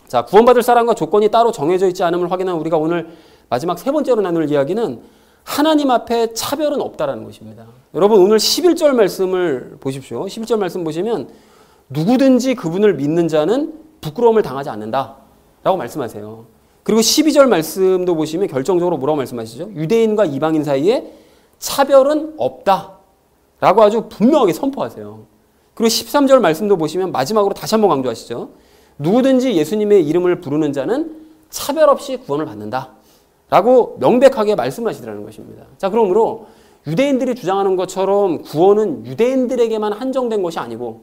자, 구원받을 사람과 조건이 따로 정해져 있지 않음을 확인한 우리가 오늘 마지막 3번째로 나눌 이야기는 하나님 앞에 차별은 없다라는 것입니다. 여러분 오늘 11절 말씀을 보십시오. 11절 말씀 보시면 누구든지 그분을 믿는 자는 부끄러움을 당하지 않는다 라고 말씀하세요. 그리고 12절 말씀도 보시면 결정적으로 뭐라고 말씀하시죠? 유대인과 이방인 사이에 차별은 없다 라고 아주 분명하게 선포하세요. 그리고 13절 말씀도 보시면 마지막으로 다시 한번 강조하시죠. 누구든지 예수님의 이름을 부르는 자는 차별 없이 구원을 받는다 라고 명백하게 말씀하시더라는 것입니다. 자, 그러므로 유대인들이 주장하는 것처럼 구원은 유대인들에게만 한정된 것이 아니고,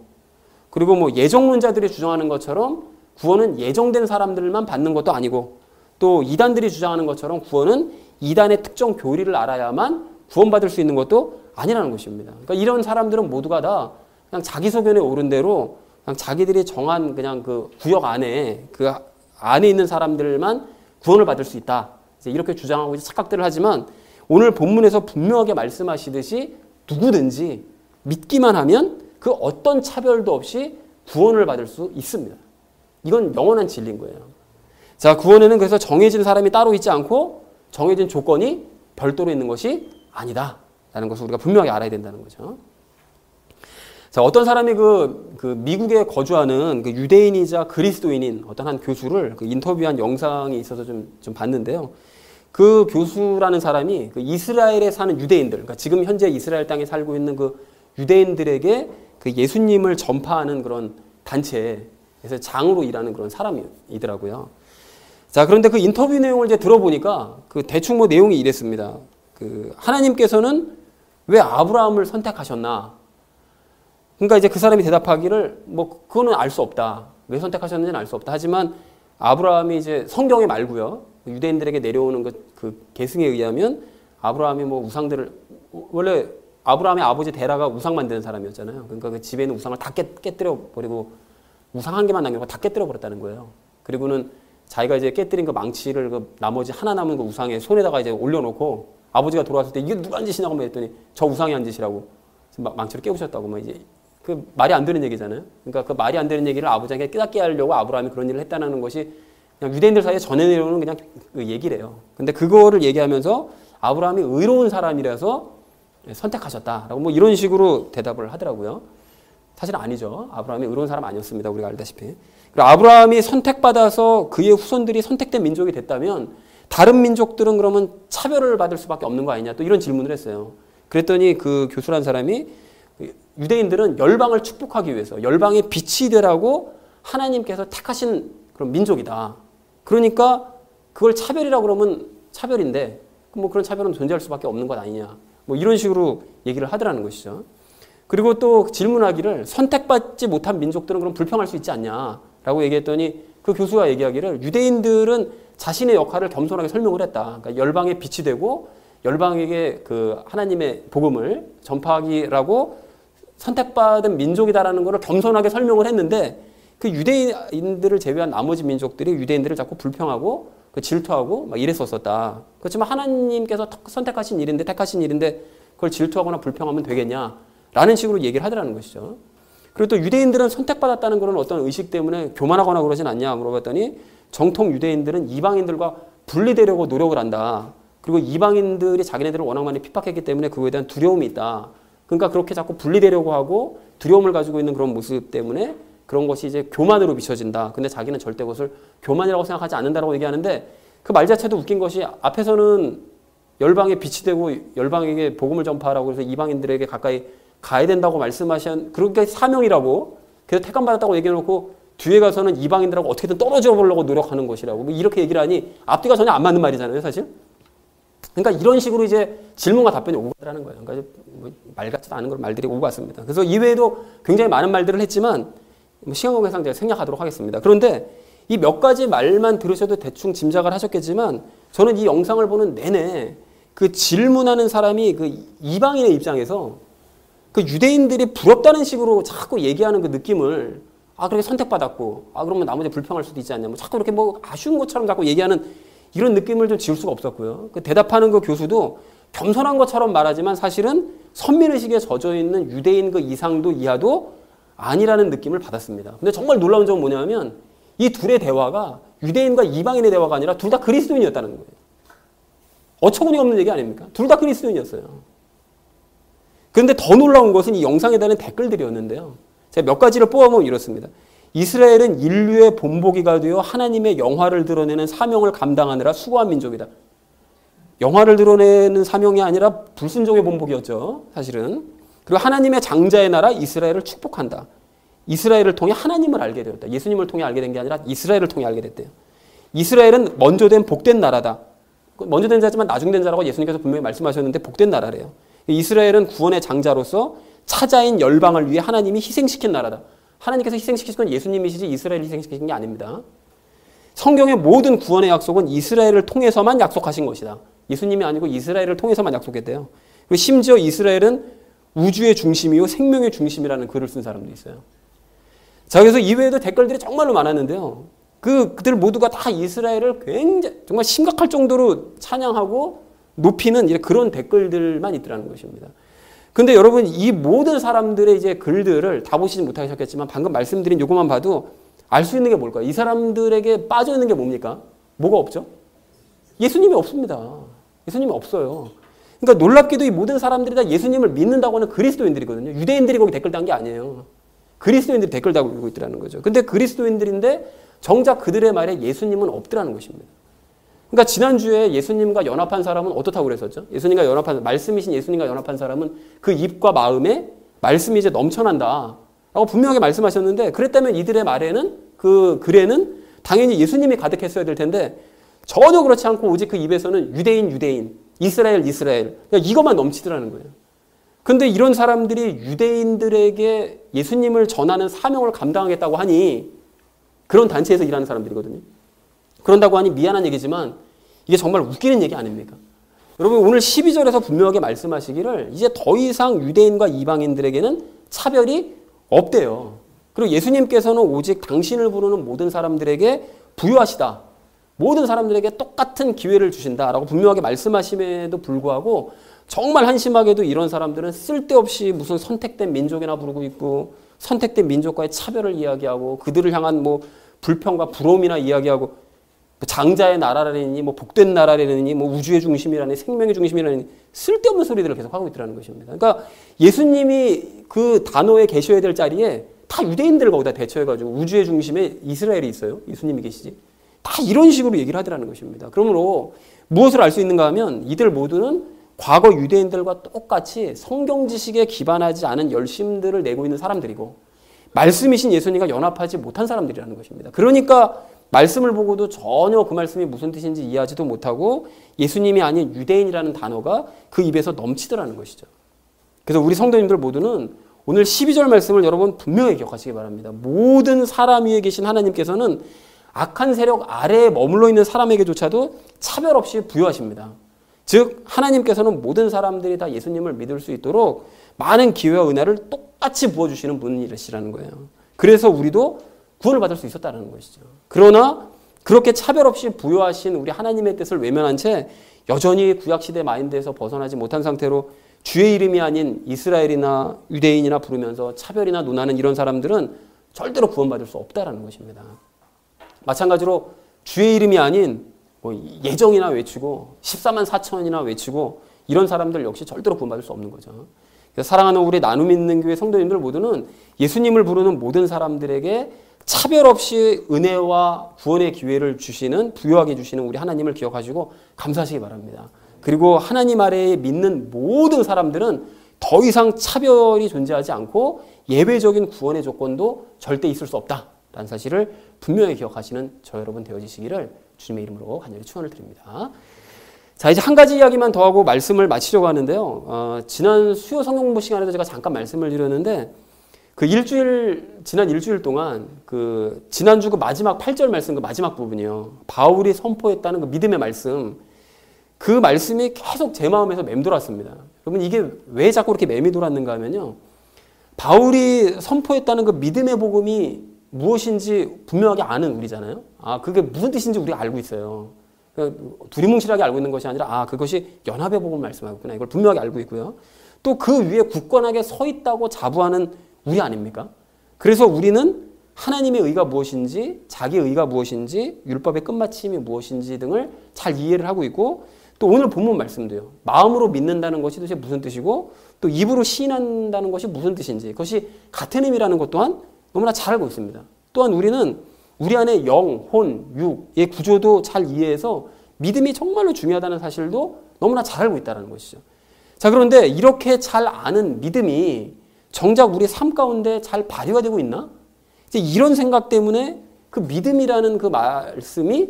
그리고 뭐 예정론자들이 주장하는 것처럼 구원은 예정된 사람들만 받는 것도 아니고, 또 이단들이 주장하는 것처럼 구원은 이단의 특정 교리를 알아야만 구원받을 수 있는 것도 아니라는 것입니다. 그러니까 이런 사람들은 모두가 다 그냥 자기 소견에 오른 대로 그냥 자기들이 정한 그냥 그 구역 안에 그 안에 있는 사람들만 구원을 받을 수 있다. 이렇게 주장하고 착각들을 하지만 오늘 본문에서 분명하게 말씀하시듯이 누구든지 믿기만 하면 그 어떤 차별도 없이 구원을 받을 수 있습니다. 이건 영원한 진리인 거예요. 자, 구원에는 그래서 정해진 사람이 따로 있지 않고 정해진 조건이 별도로 있는 것이 아니다 라는 것을 우리가 분명하게 알아야 된다는 거죠. 자, 어떤 사람이 그 미국에 거주하는 그 유대인이자 그리스도인인 어떤 한 교수를 그 인터뷰한 영상이 있어서 좀 봤는데요. 그 교수라는 사람이 그 이스라엘에 사는 유대인들, 그러니까 지금 현재 이스라엘 땅에 살고 있는 그 유대인들에게 그 예수님을 전파하는 그런 단체에서 장으로 일하는 그런 사람이더라고요. 자, 그런데 그 인터뷰 내용을 이제 들어보니까 그 대충 뭐 내용이 이랬습니다. 그 하나님께서는 왜 아브라함을 선택하셨나? 그러니까 이제 그 사람이 대답하기를 뭐 그거는 알 수 없다. 왜 선택하셨는지는 알 수 없다. 하지만 아브라함이 이제 성경에 말고요. 유대인들에게 내려오는 그 계승에 의하면 아브라함이 뭐 우상들을 원래 아브라함의 아버지 데라가 우상 만드는 사람이었잖아요. 그러니까 그 집에 있는 우상을 다 깨뜨려 버리고 우상 한 개만 남기고 다 깨뜨려 버렸다는 거예요. 그리고는 자기가 이제 깨뜨린 그 망치를 그 나머지 하나 남은 그 우상에 손에다가 이제 올려놓고 아버지가 돌아왔을 때 이게 누가 한 짓이냐고 했더니 저 우상이 한 짓이라고 망치를 깨우셨다고 막 이제 그 말이 안 되는 얘기잖아요. 그러니까 그 말이 안 되는 얘기를 아버지에게 깨닫게 하려고 아브라함이 그런 일을 했다는 것이 그냥 유대인들 사이에 전해 내려오는 그냥 그 얘기래요. 근데 그거를 얘기하면서 아브라함이 의로운 사람이라서 선택하셨다라고 뭐 이런 식으로 대답을 하더라고요. 사실은 아니죠. 아브라함이 의로운 사람 아니었습니다. 우리가 알다시피. 그리고 아브라함이 선택받아서 그의 후손들이 선택된 민족이 됐다면 다른 민족들은 그러면 차별을 받을 수밖에 없는 거 아니냐 또 이런 질문을 했어요. 그랬더니 그 교수란 사람이 유대인들은 열방을 축복하기 위해서 열방의 빛이 되라고 하나님께서 택하신 그런 민족이다. 그러니까 그걸 차별이라고 그러면 차별인데 뭐 그런 차별은 존재할 수밖에 없는 것 아니냐. 뭐 이런 식으로 얘기를 하더라는 것이죠. 그리고 또 질문하기를 선택받지 못한 민족들은 그럼 불평할 수 있지 않냐라고 얘기했더니 그 교수가 얘기하기를 유대인들은 자신의 역할을 겸손하게 설명을 했다. 그러니까 열방의 빛이 되고 열방에게 그 하나님의 복음을 전파하기라고 선택받은 민족이다라는 것을 겸손하게 설명을 했는데 그 유대인들을 제외한 나머지 민족들이 유대인들을 자꾸 불평하고 그 질투하고 막 이랬었다. 그렇지만 하나님께서 선택하신 일인데 택하신 일인데 그걸 질투하거나 불평하면 되겠냐라는 식으로 얘기를 하더라는 것이죠. 그리고 또 유대인들은 선택받았다는 그런 어떤 의식 때문에 교만하거나 그러진 않냐 물어봤더니 정통 유대인들은 이방인들과 분리되려고 노력을 한다. 그리고 이방인들이 자기네들을 워낙 많이 핍박했기 때문에 그거에 대한 두려움이 있다. 그러니까 그렇게 자꾸 분리되려고 하고 두려움을 가지고 있는 그런 모습 때문에 그런 것이 이제 교만으로 비춰진다. 근데 자기는 절대 그것을 교만이라고 생각하지 않는다라고 얘기하는데 그 말 자체도 웃긴 것이 앞에서는 열방에 빛이 되고 열방에게 복음을 전파하라고 해서 이방인들에게 가까이 가야 된다고 말씀하신 그렇게 사명이라고 그래서 택함 받았다고 얘기해놓고 뒤에 가서는 이방인들하고 어떻게든 떨어져 보려고 노력하는 것이라고 뭐 이렇게 얘기를 하니 앞뒤가 전혀 안 맞는 말이잖아요, 사실. 그러니까 이런 식으로 이제 질문과 답변이 오고 가더라는 거예요. 그러니까 뭐 말 같지도 않은 그런 말들이 오고 갔습니다. 그래서 이외에도 굉장히 많은 말들을 했지만 시간 관계상 제가 생략하도록 하겠습니다. 그런데 이 몇 가지 말만 들으셔도 대충 짐작을 하셨겠지만 저는 이 영상을 보는 내내 그 질문하는 사람이 그 이방인의 입장에서 그 유대인들이 부럽다는 식으로 자꾸 얘기하는 그 느낌을 그렇게 선택받았고 그러면 나머지 불평할 수도 있지 않냐 뭐 자꾸 이렇게 뭐 아쉬운 것처럼 자꾸 얘기하는 이런 느낌을 좀 지울 수가 없었고요. 그 대답하는 그 교수도 겸손한 것처럼 말하지만 사실은 선민의식에 젖어 있는 유대인 그 이상도 이하도 아니라는 느낌을 받았습니다. 근데 정말 놀라운 점은 뭐냐면 이 둘의 대화가 유대인과 이방인의 대화가 아니라 둘 다 그리스도인이었다는 거예요. 어처구니 없는 얘기 아닙니까? 둘 다 그리스도인이었어요. 그런데 더 놀라운 것은 이 영상에 달린 댓글들이었는데요. 제가 몇 가지를 뽑아보면 이렇습니다. 이스라엘은 인류의 본보기가 되어 하나님의 영화를 드러내는 사명을 감당하느라 수고한 민족이다. 영화를 드러내는 사명이 아니라 불순종의 본보기였죠. 사실은. 그리고 하나님의 장자의 나라 이스라엘을 축복한다. 이스라엘을 통해 하나님을 알게 되었다. 예수님을 통해 알게 된 게 아니라 이스라엘을 통해 알게 됐대요. 이스라엘은 먼저 된 복된 나라다. 먼저 된 자지만 나중 된 자라고 예수님께서 분명히 말씀하셨는데 복된 나라래요. 이스라엘은 구원의 장자로서 차자인 열방을 위해 하나님이 희생시킨 나라다. 하나님께서 희생시키신 건 예수님이시지 이스라엘을 희생시키신 게 아닙니다. 성경의 모든 구원의 약속은 이스라엘을 통해서만 약속하신 것이다. 예수님이 아니고 이스라엘을 통해서만 약속했대요. 그리고 심지어 이스라엘은 우주의 중심이요 생명의 중심이라는 글을 쓴 사람도 있어요. 자, 그래서 이외에도 댓글들이 정말로 많았는데요. 그들 모두가 다 이스라엘을 굉장히 정말 심각할 정도로 찬양하고 높이는 그런 댓글들만 있더라는 것입니다. 근데 여러분 이 모든 사람들의 이제 글들을 다 보시지 못하셨겠지만 방금 말씀드린 요것만 봐도 알 수 있는 게 뭘까요? 이 사람들에게 빠져 있는 게 뭡니까? 뭐가 없죠? 예수님이 없습니다. 예수님이 없어요. 그러니까 놀랍게도 이 모든 사람들이 다 예수님을 믿는다고 하는 그리스도인들이거든요. 유대인들이 거기 댓글 단 게 아니에요. 그리스도인들이 댓글 달고 있더라는 거죠. 근데 그리스도인들인데 정작 그들의 말에 예수님은 없더라는 것입니다. 그러니까 지난주에 예수님과 연합한 사람은 어떻다고 그랬었죠? 예수님과 연합한, 말씀이신 예수님과 연합한 사람은 그 입과 마음에 말씀이 이제 넘쳐난다 라고 분명하게 말씀하셨는데 그랬다면 이들의 말에는 그 글에는 당연히 예수님이 가득했어야 될 텐데 전혀 그렇지 않고 오직 그 입에서는 유대인 이스라엘, 이스라엘. 그러니까 이것만 넘치더라는 거예요. 근데 이런 사람들이 유대인들에게 예수님을 전하는 사명을 감당하겠다고 하니 그런 단체에서 일하는 사람들이거든요. 그런다고 하니 미안한 얘기지만 이게 정말 웃기는 얘기 아닙니까? 여러분 오늘 12절에서 분명하게 말씀하시기를 이제 더 이상 유대인과 이방인들에게는 차별이 없대요. 그리고 예수님께서는 오직 당신을 부르는 모든 사람들에게 부유하시다. 모든 사람들에게 똑같은 기회를 주신다라고 분명하게 말씀하심에도 불구하고 정말 한심하게도 이런 사람들은 쓸데없이 무슨 선택된 민족이나 부르고 있고 선택된 민족과의 차별을 이야기하고 그들을 향한 뭐 불평과 부러움이나 이야기하고 장자의 나라라니 뭐 복된 나라라니 뭐 우주의 중심이라니 생명의 중심이라니 쓸데없는 소리들을 계속 하고 있더라는 것입니다. 그러니까 예수님이 그 단어에 계셔야 될 자리에 다 유대인들 거기다 대처해가지고 우주의 중심에 이스라엘이 있어요. 예수님이 계시지. 다 이런 식으로 얘기를 하더라는 것입니다. 그러므로 무엇을 알 수 있는가 하면 이들 모두는 과거 유대인들과 똑같이 성경 지식에 기반하지 않은 열심들을 내고 있는 사람들이고 말씀이신 예수님과 연합하지 못한 사람들이라는 것입니다. 그러니까 말씀을 보고도 전혀 그 말씀이 무슨 뜻인지 이해하지도 못하고 예수님이 아닌 유대인이라는 단어가 그 입에서 넘치더라는 것이죠. 그래서 우리 성도님들 모두는 오늘 12절 말씀을 여러분 분명히 기억하시기 바랍니다. 모든 사람 위에 계신 하나님께서는 악한 세력 아래에 머물러 있는 사람에게조차도 차별 없이 부여하십니다. 즉 하나님께서는 모든 사람들이 다 예수님을 믿을 수 있도록 많은 기회와 은혜를 똑같이 부어주시는 분이시라는 거예요. 그래서 우리도 구원을 받을 수 있었다는 것이죠. 그러나 그렇게 차별 없이 부여하신 우리 하나님의 뜻을 외면한 채 여전히 구약시대 마인드에서 벗어나지 못한 상태로 주의 이름이 아닌 이스라엘이나 유대인이나 부르면서 차별이나 논하는 이런 사람들은 절대로 구원받을 수 없다는 것입니다. 마찬가지로 주의 이름이 아닌 뭐 예정이나 외치고 14만 4천이나 외치고 이런 사람들 역시 절대로 구원받을 수 없는 거죠. 그래서 사랑하는 우리 나눔 있는 교회 성도님들 모두는 예수님을 부르는 모든 사람들에게 차별 없이 은혜와 구원의 기회를 주시는 부여하게 주시는 우리 하나님을 기억하시고 감사하시기 바랍니다. 그리고 하나님 아래에 믿는 모든 사람들은 더 이상 차별이 존재하지 않고 예외적인 구원의 조건도 절대 있을 수 없다라는 사실을 분명히 기억하시는 저 여러분 되어지시기를 주님의 이름으로 간절히 축원을 드립니다. 자, 이제 한 가지 이야기만 더 하고 말씀을 마치려고 하는데요. 지난 수요 성경 공부 시간에도 제가 잠깐 말씀을 드렸는데 지난 일주일 동안 지난주 그 마지막 8절 말씀 그 마지막 부분이요. 바울이 선포했다는 그 믿음의 말씀, 그 말씀이 계속 제 마음에서 맴돌았습니다. 여러분 이게 왜 자꾸 그렇게 맴이 돌았는가 하면요. 바울이 선포했다는 그 믿음의 복음이 무엇인지 분명하게 아는 우리잖아요. 그게 무슨 뜻인지 우리가 알고 있어요. 두리뭉실하게 알고 있는 것이 아니라 그것이 연합의 복음을 말씀하겠구나. 이걸 분명하게 알고 있고요. 또 그 위에 굳건하게 서 있다고 자부하는 우리 아닙니까? 그래서 우리는 하나님의 의가 무엇인지, 자기의 의가 무엇인지, 율법의 끝마침이 무엇인지 등을 잘 이해를 하고 있고 또 오늘 본문 말씀도요. 마음으로 믿는다는 것이 도대체 무슨 뜻이고 또 입으로 시인한다는 것이 무슨 뜻인지 그것이 같은 의미라는 것 또한 너무나 잘 알고 있습니다. 또한 우리는 우리 안에 영, 혼, 육의 구조도 잘 이해해서 믿음이 정말로 중요하다는 사실도 너무나 잘 알고 있다는 것이죠. 자, 그런데 이렇게 잘 아는 믿음이 정작 우리 삶 가운데 잘 발휘가 되고 있나? 이제 이런 생각 때문에 그 믿음이라는 그 말씀이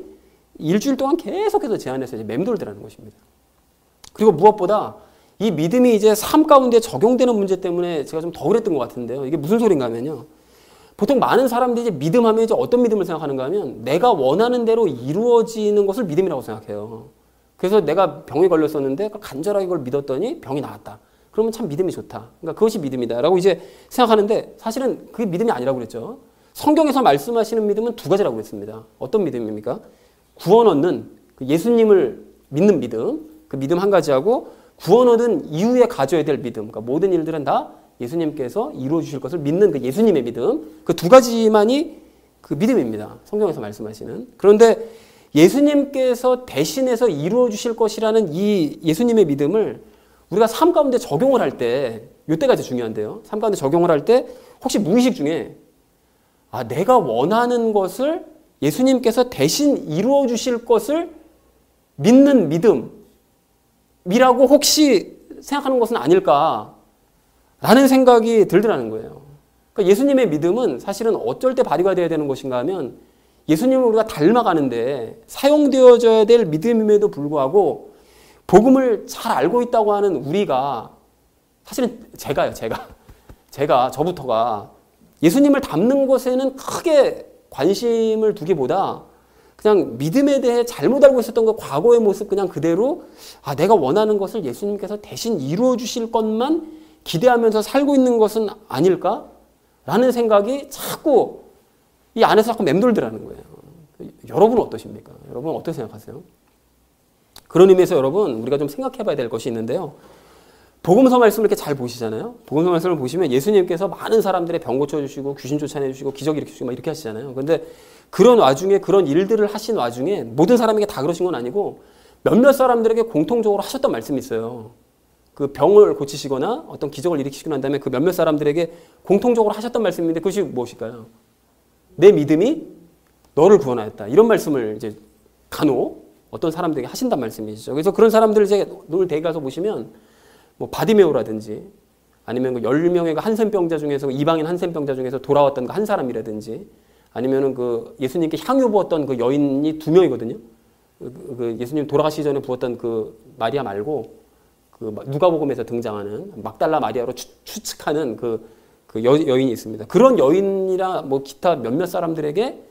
일주일 동안 계속해서 제 안에서 이제 맴돌더라는 것입니다. 그리고 무엇보다 이 믿음이 이제 삶 가운데 적용되는 문제 때문에 제가 좀 더 그랬던 것 같은데요. 이게 무슨 소린가 하면요. 보통 많은 사람들이 이제 믿음하면 이제 어떤 믿음을 생각하는가 하면 내가 원하는 대로 이루어지는 것을 믿음이라고 생각해요. 그래서 내가 병에 걸렸었는데 간절하게 그걸 믿었더니 병이 나았다. 그러면 참 믿음이 좋다. 그러니까 그것이 믿음이다라고 이제 생각하는데 사실은 그게 믿음이 아니라고 그랬죠. 성경에서 말씀하시는 믿음은 두 가지라고 했습니다. 어떤 믿음입니까? 구원 얻는 예수님을 믿는 믿음, 그 믿음 한 가지하고 구원 얻은 이후에 가져야 될 믿음, 그러니까 모든 일들은 다 예수님께서 이루어 주실 것을 믿는 그 예수님의 믿음, 그 두 가지만이 그 믿음입니다. 성경에서 말씀하시는. 그런데 예수님께서 대신해서 이루어 주실 것이라는 이 예수님의 믿음을 우리가 삶 가운데 적용을 할 때, 이때가 이제 중요한데요. 삶 가운데 적용을 할 때 혹시 무의식 중에 내가 원하는 것을 예수님께서 대신 이루어 주실 것을 믿는 믿음이라고 혹시 생각하는 것은 아닐까라는 생각이 들더라는 거예요. 그러니까 예수님의 믿음은 사실은 어쩔 때 발휘가 되어야 되는 것인가 하면 예수님을 우리가 닮아가는데 사용되어져야 될 믿음임에도 불구하고 복음을 잘 알고 있다고 하는 우리가 사실은 저부터가 예수님을 닮는 것에는 크게 관심을 두기보다 그냥 믿음에 대해 잘못 알고 있었던 그 과거의 모습 그냥 그대로 내가 원하는 것을 예수님께서 대신 이루어 주실 것만 기대하면서 살고 있는 것은 아닐까? 라는 생각이 자꾸 이 안에서 자꾸 맴돌더라는 거예요. 여러분은 어떠십니까? 여러분 어떻게 생각하세요? 그런 의미에서 여러분 우리가 좀 생각해 봐야 될 것이 있는데요. 복음서 말씀을 이렇게 잘 보시잖아요. 복음서 말씀을 보시면 예수님께서 많은 사람들의 병 고쳐주시고 귀신 쫓아내주시고 기적 일으키시고 막 이렇게 하시잖아요. 그런데 그런 와중에 그런 일들을 하신 와중에 모든 사람에게 다 그러신 건 아니고 몇몇 사람들에게 공통적으로 하셨던 말씀이 있어요. 그 병을 고치시거나 어떤 기적을 일으키시고 난 다음에 그 몇몇 사람들에게 공통적으로 하셨던 말씀인데 그것이 무엇일까요? 내 믿음이 너를 구원하였다. 이런 말씀을 이제 간혹 어떤 사람들에게 하신단 말씀이시죠. 그래서 그런 사람들을 이제 오늘 대개 가서 보시면 뭐 바디메오라든지 아니면 그 10명의 한센병자 중에서 이방인 한센병자 중에서 돌아왔던 그 한 사람이라든지 아니면은 그 예수님께 향유 부었던 그 여인이 2명이거든요. 그 예수님 돌아가시기 전에 부었던 그 마리아 말고 그 누가복음에서 등장하는 막달라 마리아로 추측하는 그 여인이 있습니다. 그런 여인이나 뭐 기타 몇몇 사람들에게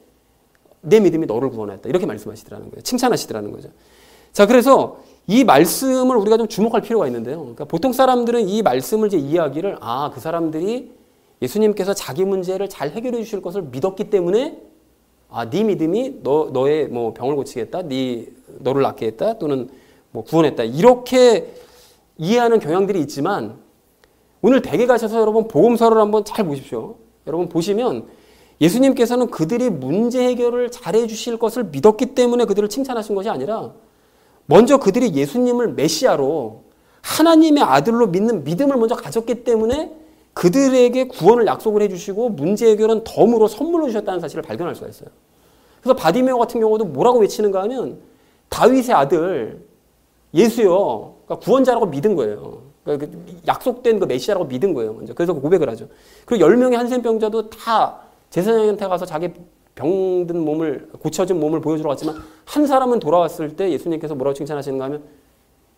내 믿음이 너를 구원했다. 이렇게 말씀하시더라는 거예요. 칭찬하시더라는 거죠. 자, 그래서 이 말씀을 우리가 좀 주목할 필요가 있는데요. 그러니까 보통 사람들은 이 말씀을 이제 이해하기를 그 사람들이 예수님께서 자기 문제를 잘 해결해 주실 것을 믿었기 때문에 네 믿음이 너의 뭐 병을 고치겠다, 너를 낫게 했다, 또는 뭐 구원했다. 이렇게 이해하는 경향들이 있지만 오늘 댁에 가셔서 여러분 복음서를 한번 잘 보십시오. 여러분 보시면 예수님께서는 그들이 문제 해결을 잘해 주실 것을 믿었기 때문에 그들을 칭찬하신 것이 아니라 먼저 그들이 예수님을 메시아로 하나님의 아들로 믿는 믿음을 먼저 가졌기 때문에 그들에게 구원을 약속을 해주시고 문제 해결은 덤으로 선물로 주셨다는 사실을 발견할 수가 있어요. 그래서 바디메오 같은 경우도 뭐라고 외치는가 하면 다윗의 아들 예수요. 그러니까 구원자라고 믿은 거예요. 그러니까 약속된 그 메시아라고 믿은 거예요. 먼저. 그래서 고백을 하죠. 그리고 10명의 한센병자도 다 제사장한테 가서 자기 병든 몸을 고쳐진 몸을 보여주러 갔지만 한 사람은 돌아왔을 때 예수님께서 뭐라고 칭찬하시는가 하면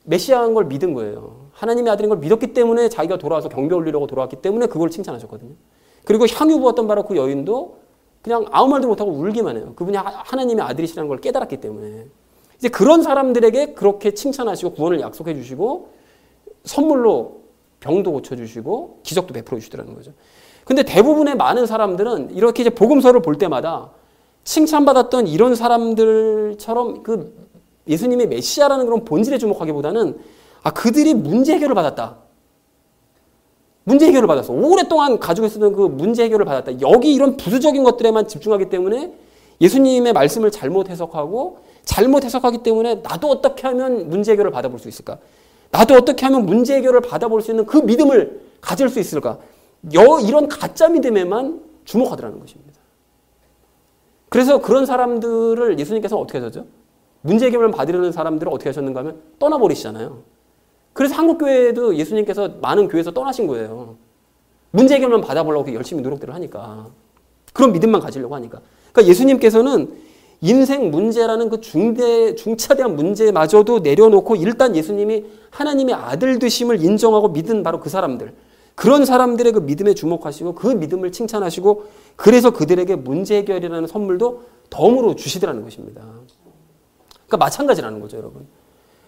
메시아인 걸 믿은 거예요. 하나님의 아들인 걸 믿었기 때문에 자기가 돌아와서 경배 올리려고 돌아왔기 때문에 그걸 칭찬하셨거든요. 그리고 향유 부었던 바로 그 여인도 그냥 아무 말도 못하고 울기만 해요. 그분이 하나님의 아들이시라는 걸 깨달았기 때문에. 이제 그런 사람들에게 그렇게 칭찬하시고 구원을 약속해 주시고 선물로 병도 고쳐주시고 기적도 베풀어 주시더라는 거죠. 근데 대부분의 많은 사람들은 이렇게 이제 복음서를 볼 때마다 칭찬받았던 이런 사람들처럼 그 예수님의 메시아라는 그런 본질에 주목하기보다는 그들이 문제 해결을 받았다. 문제 해결을 받았어. 오랫동안 가지고 있었던 그 문제 해결을 받았다. 여기 이런 부수적인 것들에만 집중하기 때문에 예수님의 말씀을 잘못 해석하기 때문에 나도 어떻게 하면 문제 해결을 받아볼 수 있을까? 나도 어떻게 하면 문제 해결을 받아볼 수 있는 그 믿음을 가질 수 있을까? 이런 가짜 믿음에만 주목하더라는 것입니다. 그래서 그런 사람들을 예수님께서는 어떻게 하셨죠? 문제 해결을 받으려는 사람들을 어떻게 하셨는가 하면 떠나버리시잖아요. 그래서 한국교회도 예수님께서 많은 교회에서 떠나신 거예요. 문제 해결만 받아보려고 열심히 노력들을 하니까. 그런 믿음만 가지려고 하니까. 그러니까 예수님께서는 인생 문제라는 그 중차대한 문제마저도 내려놓고 일단 예수님이 하나님의 아들 되심을 인정하고 믿은 바로 그 사람들. 그런 사람들의 그 믿음에 주목하시고 그 믿음을 칭찬하시고 그래서 그들에게 문제 해결이라는 선물도 덤으로 주시더라는 것입니다. 그러니까 마찬가지라는 거죠, 여러분.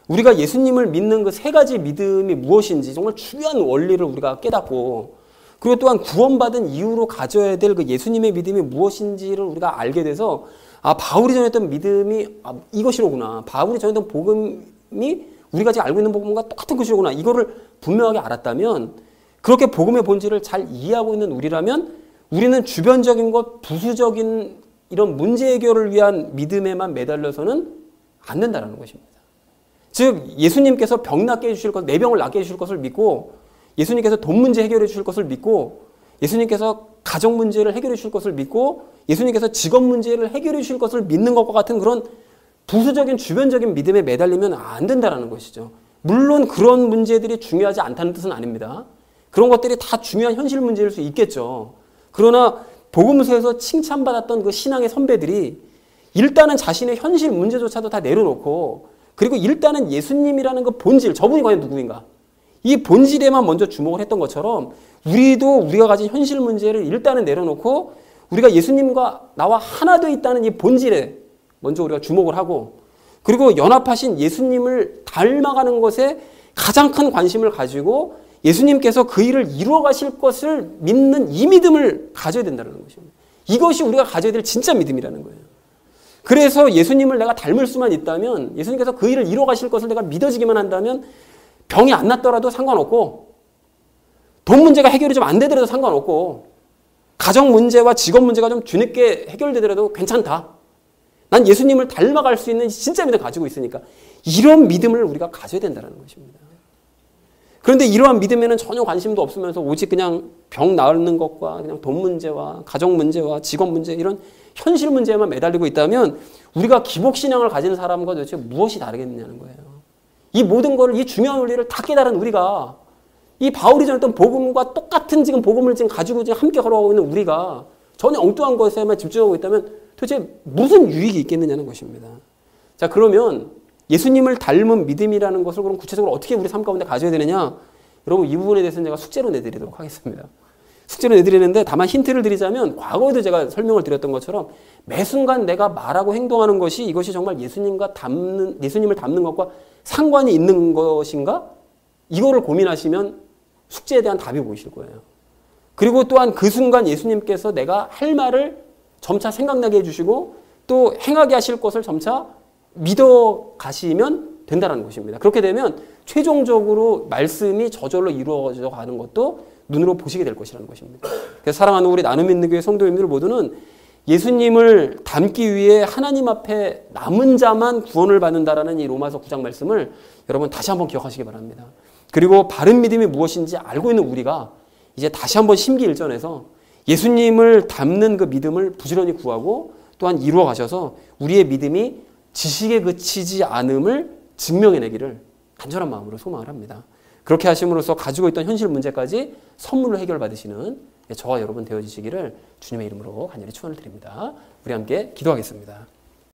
우리가 예수님을 믿는 그 세 가지 믿음이 무엇인지 정말 중요한 원리를 우리가 깨닫고 그리고 또한 구원받은 이후로 가져야 될 그 예수님의 믿음이 무엇인지를 우리가 알게 돼서 바울이 전했던 믿음이 이것이로구나. 바울이 전했던 복음이 우리가 지금 알고 있는 복음과 똑같은 것이로구나. 이거를 분명하게 알았다면 그렇게 복음의 본질을 잘 이해하고 있는 우리라면 우리는 주변적인 것, 부수적인 이런 문제 해결을 위한 믿음에만 매달려서는 안 된다는 것입니다. 즉 예수님께서 병 낫게 해주실 것, 내 병을 낫게 해주실 것을 믿고 예수님께서 돈 문제 해결해 주실 것을 믿고 예수님께서 가정 문제를 해결해 주실 것을 믿고 예수님께서 직업 문제를 해결해 주실 것을 믿는 것과 같은 그런 부수적인 주변적인 믿음에 매달리면 안 된다는 것이죠. 물론 그런 문제들이 중요하지 않다는 뜻은 아닙니다. 그런 것들이 다 중요한 현실 문제일 수 있겠죠. 그러나 복음서에서 칭찬받았던 그 신앙의 선배들이 일단은 자신의 현실 문제조차도 다 내려놓고 그리고 일단은 예수님이라는 그 본질, 저분이 과연 누구인가? 이 본질에만 먼저 주목을 했던 것처럼 우리도 우리가 가진 현실 문제를 일단은 내려놓고 우리가 예수님과 나와 하나 되어 있다는 이 본질에 먼저 우리가 주목을 하고 그리고 연합하신 예수님을 닮아가는 것에 가장 큰 관심을 가지고 예수님께서 그 일을 이루어 가실 것을 믿는 이 믿음을 가져야 된다는 것입니다. 이것이 우리가 가져야 될 진짜 믿음이라는 거예요. 그래서 예수님을 내가 닮을 수만 있다면 예수님께서 그 일을 이루어 가실 것을 내가 믿어지기만 한다면 병이 안 났더라도 상관없고 돈 문제가 해결이 좀 안 되더라도 상관없고 가정 문제와 직업 문제가 좀 뒤늦게 해결되더라도 괜찮다. 난 예수님을 닮아갈 수 있는 진짜 믿음을 가지고 있으니까 이런 믿음을 우리가 가져야 된다는 것입니다. 그런데 이러한 믿음에는 전혀 관심도 없으면서 오직 그냥 병 나는 것과 그냥 돈 문제와 가정 문제와 직업 문제 이런 현실 문제에만 매달리고 있다면 우리가 기복신앙을 가진 사람과 도대체 무엇이 다르겠느냐는 거예요. 이 모든 것을 이 중요한 원리를 다 깨달은 우리가 이 바울이 전했던 복음과 똑같은 지금 복음을 지금 가지고 지금 함께 걸어가고 있는 우리가 전혀 엉뚱한 것에만 집중하고 있다면 도대체 무슨 유익이 있겠느냐는 것입니다. 자, 그러면 예수님을 닮은 믿음이라는 것을 그럼 구체적으로 어떻게 우리 삶 가운데 가져야 되느냐? 여러분 이 부분에 대해서는 제가 숙제로 내드리도록 하겠습니다. 숙제로 내드리는데 다만 힌트를 드리자면 과거에도 제가 설명을 드렸던 것처럼 매 순간 내가 말하고 행동하는 것이 이것이 정말 예수님을 닮는 것과 상관이 있는 것인가? 이거를 고민하시면 숙제에 대한 답이 보이실 거예요. 그리고 또한 그 순간 예수님께서 내가 할 말을 점차 생각나게 해주시고 또 행하게 하실 것을 점차 믿어 가시면 된다는 것입니다. 그렇게 되면 최종적으로 말씀이 저절로 이루어져 가는 것도 눈으로 보시게 될 것이라는 것입니다. 그래서 사랑하는 우리 나눔 있는 교회 성도님들 모두는 예수님을 닮기 위해 하나님 앞에 남은 자만 구원을 받는다라는 이 로마서 9장 말씀을 여러분 다시 한번 기억하시기 바랍니다. 그리고 바른 믿음이 무엇인지 알고 있는 우리가 이제 다시 한번 심기일전해서 예수님을 닮는 그 믿음을 부지런히 구하고 또한 이루어 가셔서 우리의 믿음이 지식에 그치지 않음을 증명해내기를 간절한 마음으로 소망을 합니다. 그렇게 하심으로써 가지고 있던 현실 문제까지 선물로 해결받으시는 저와 여러분 되어지시기를 주님의 이름으로 간절히 축원을 드립니다. 우리 함께 기도하겠습니다.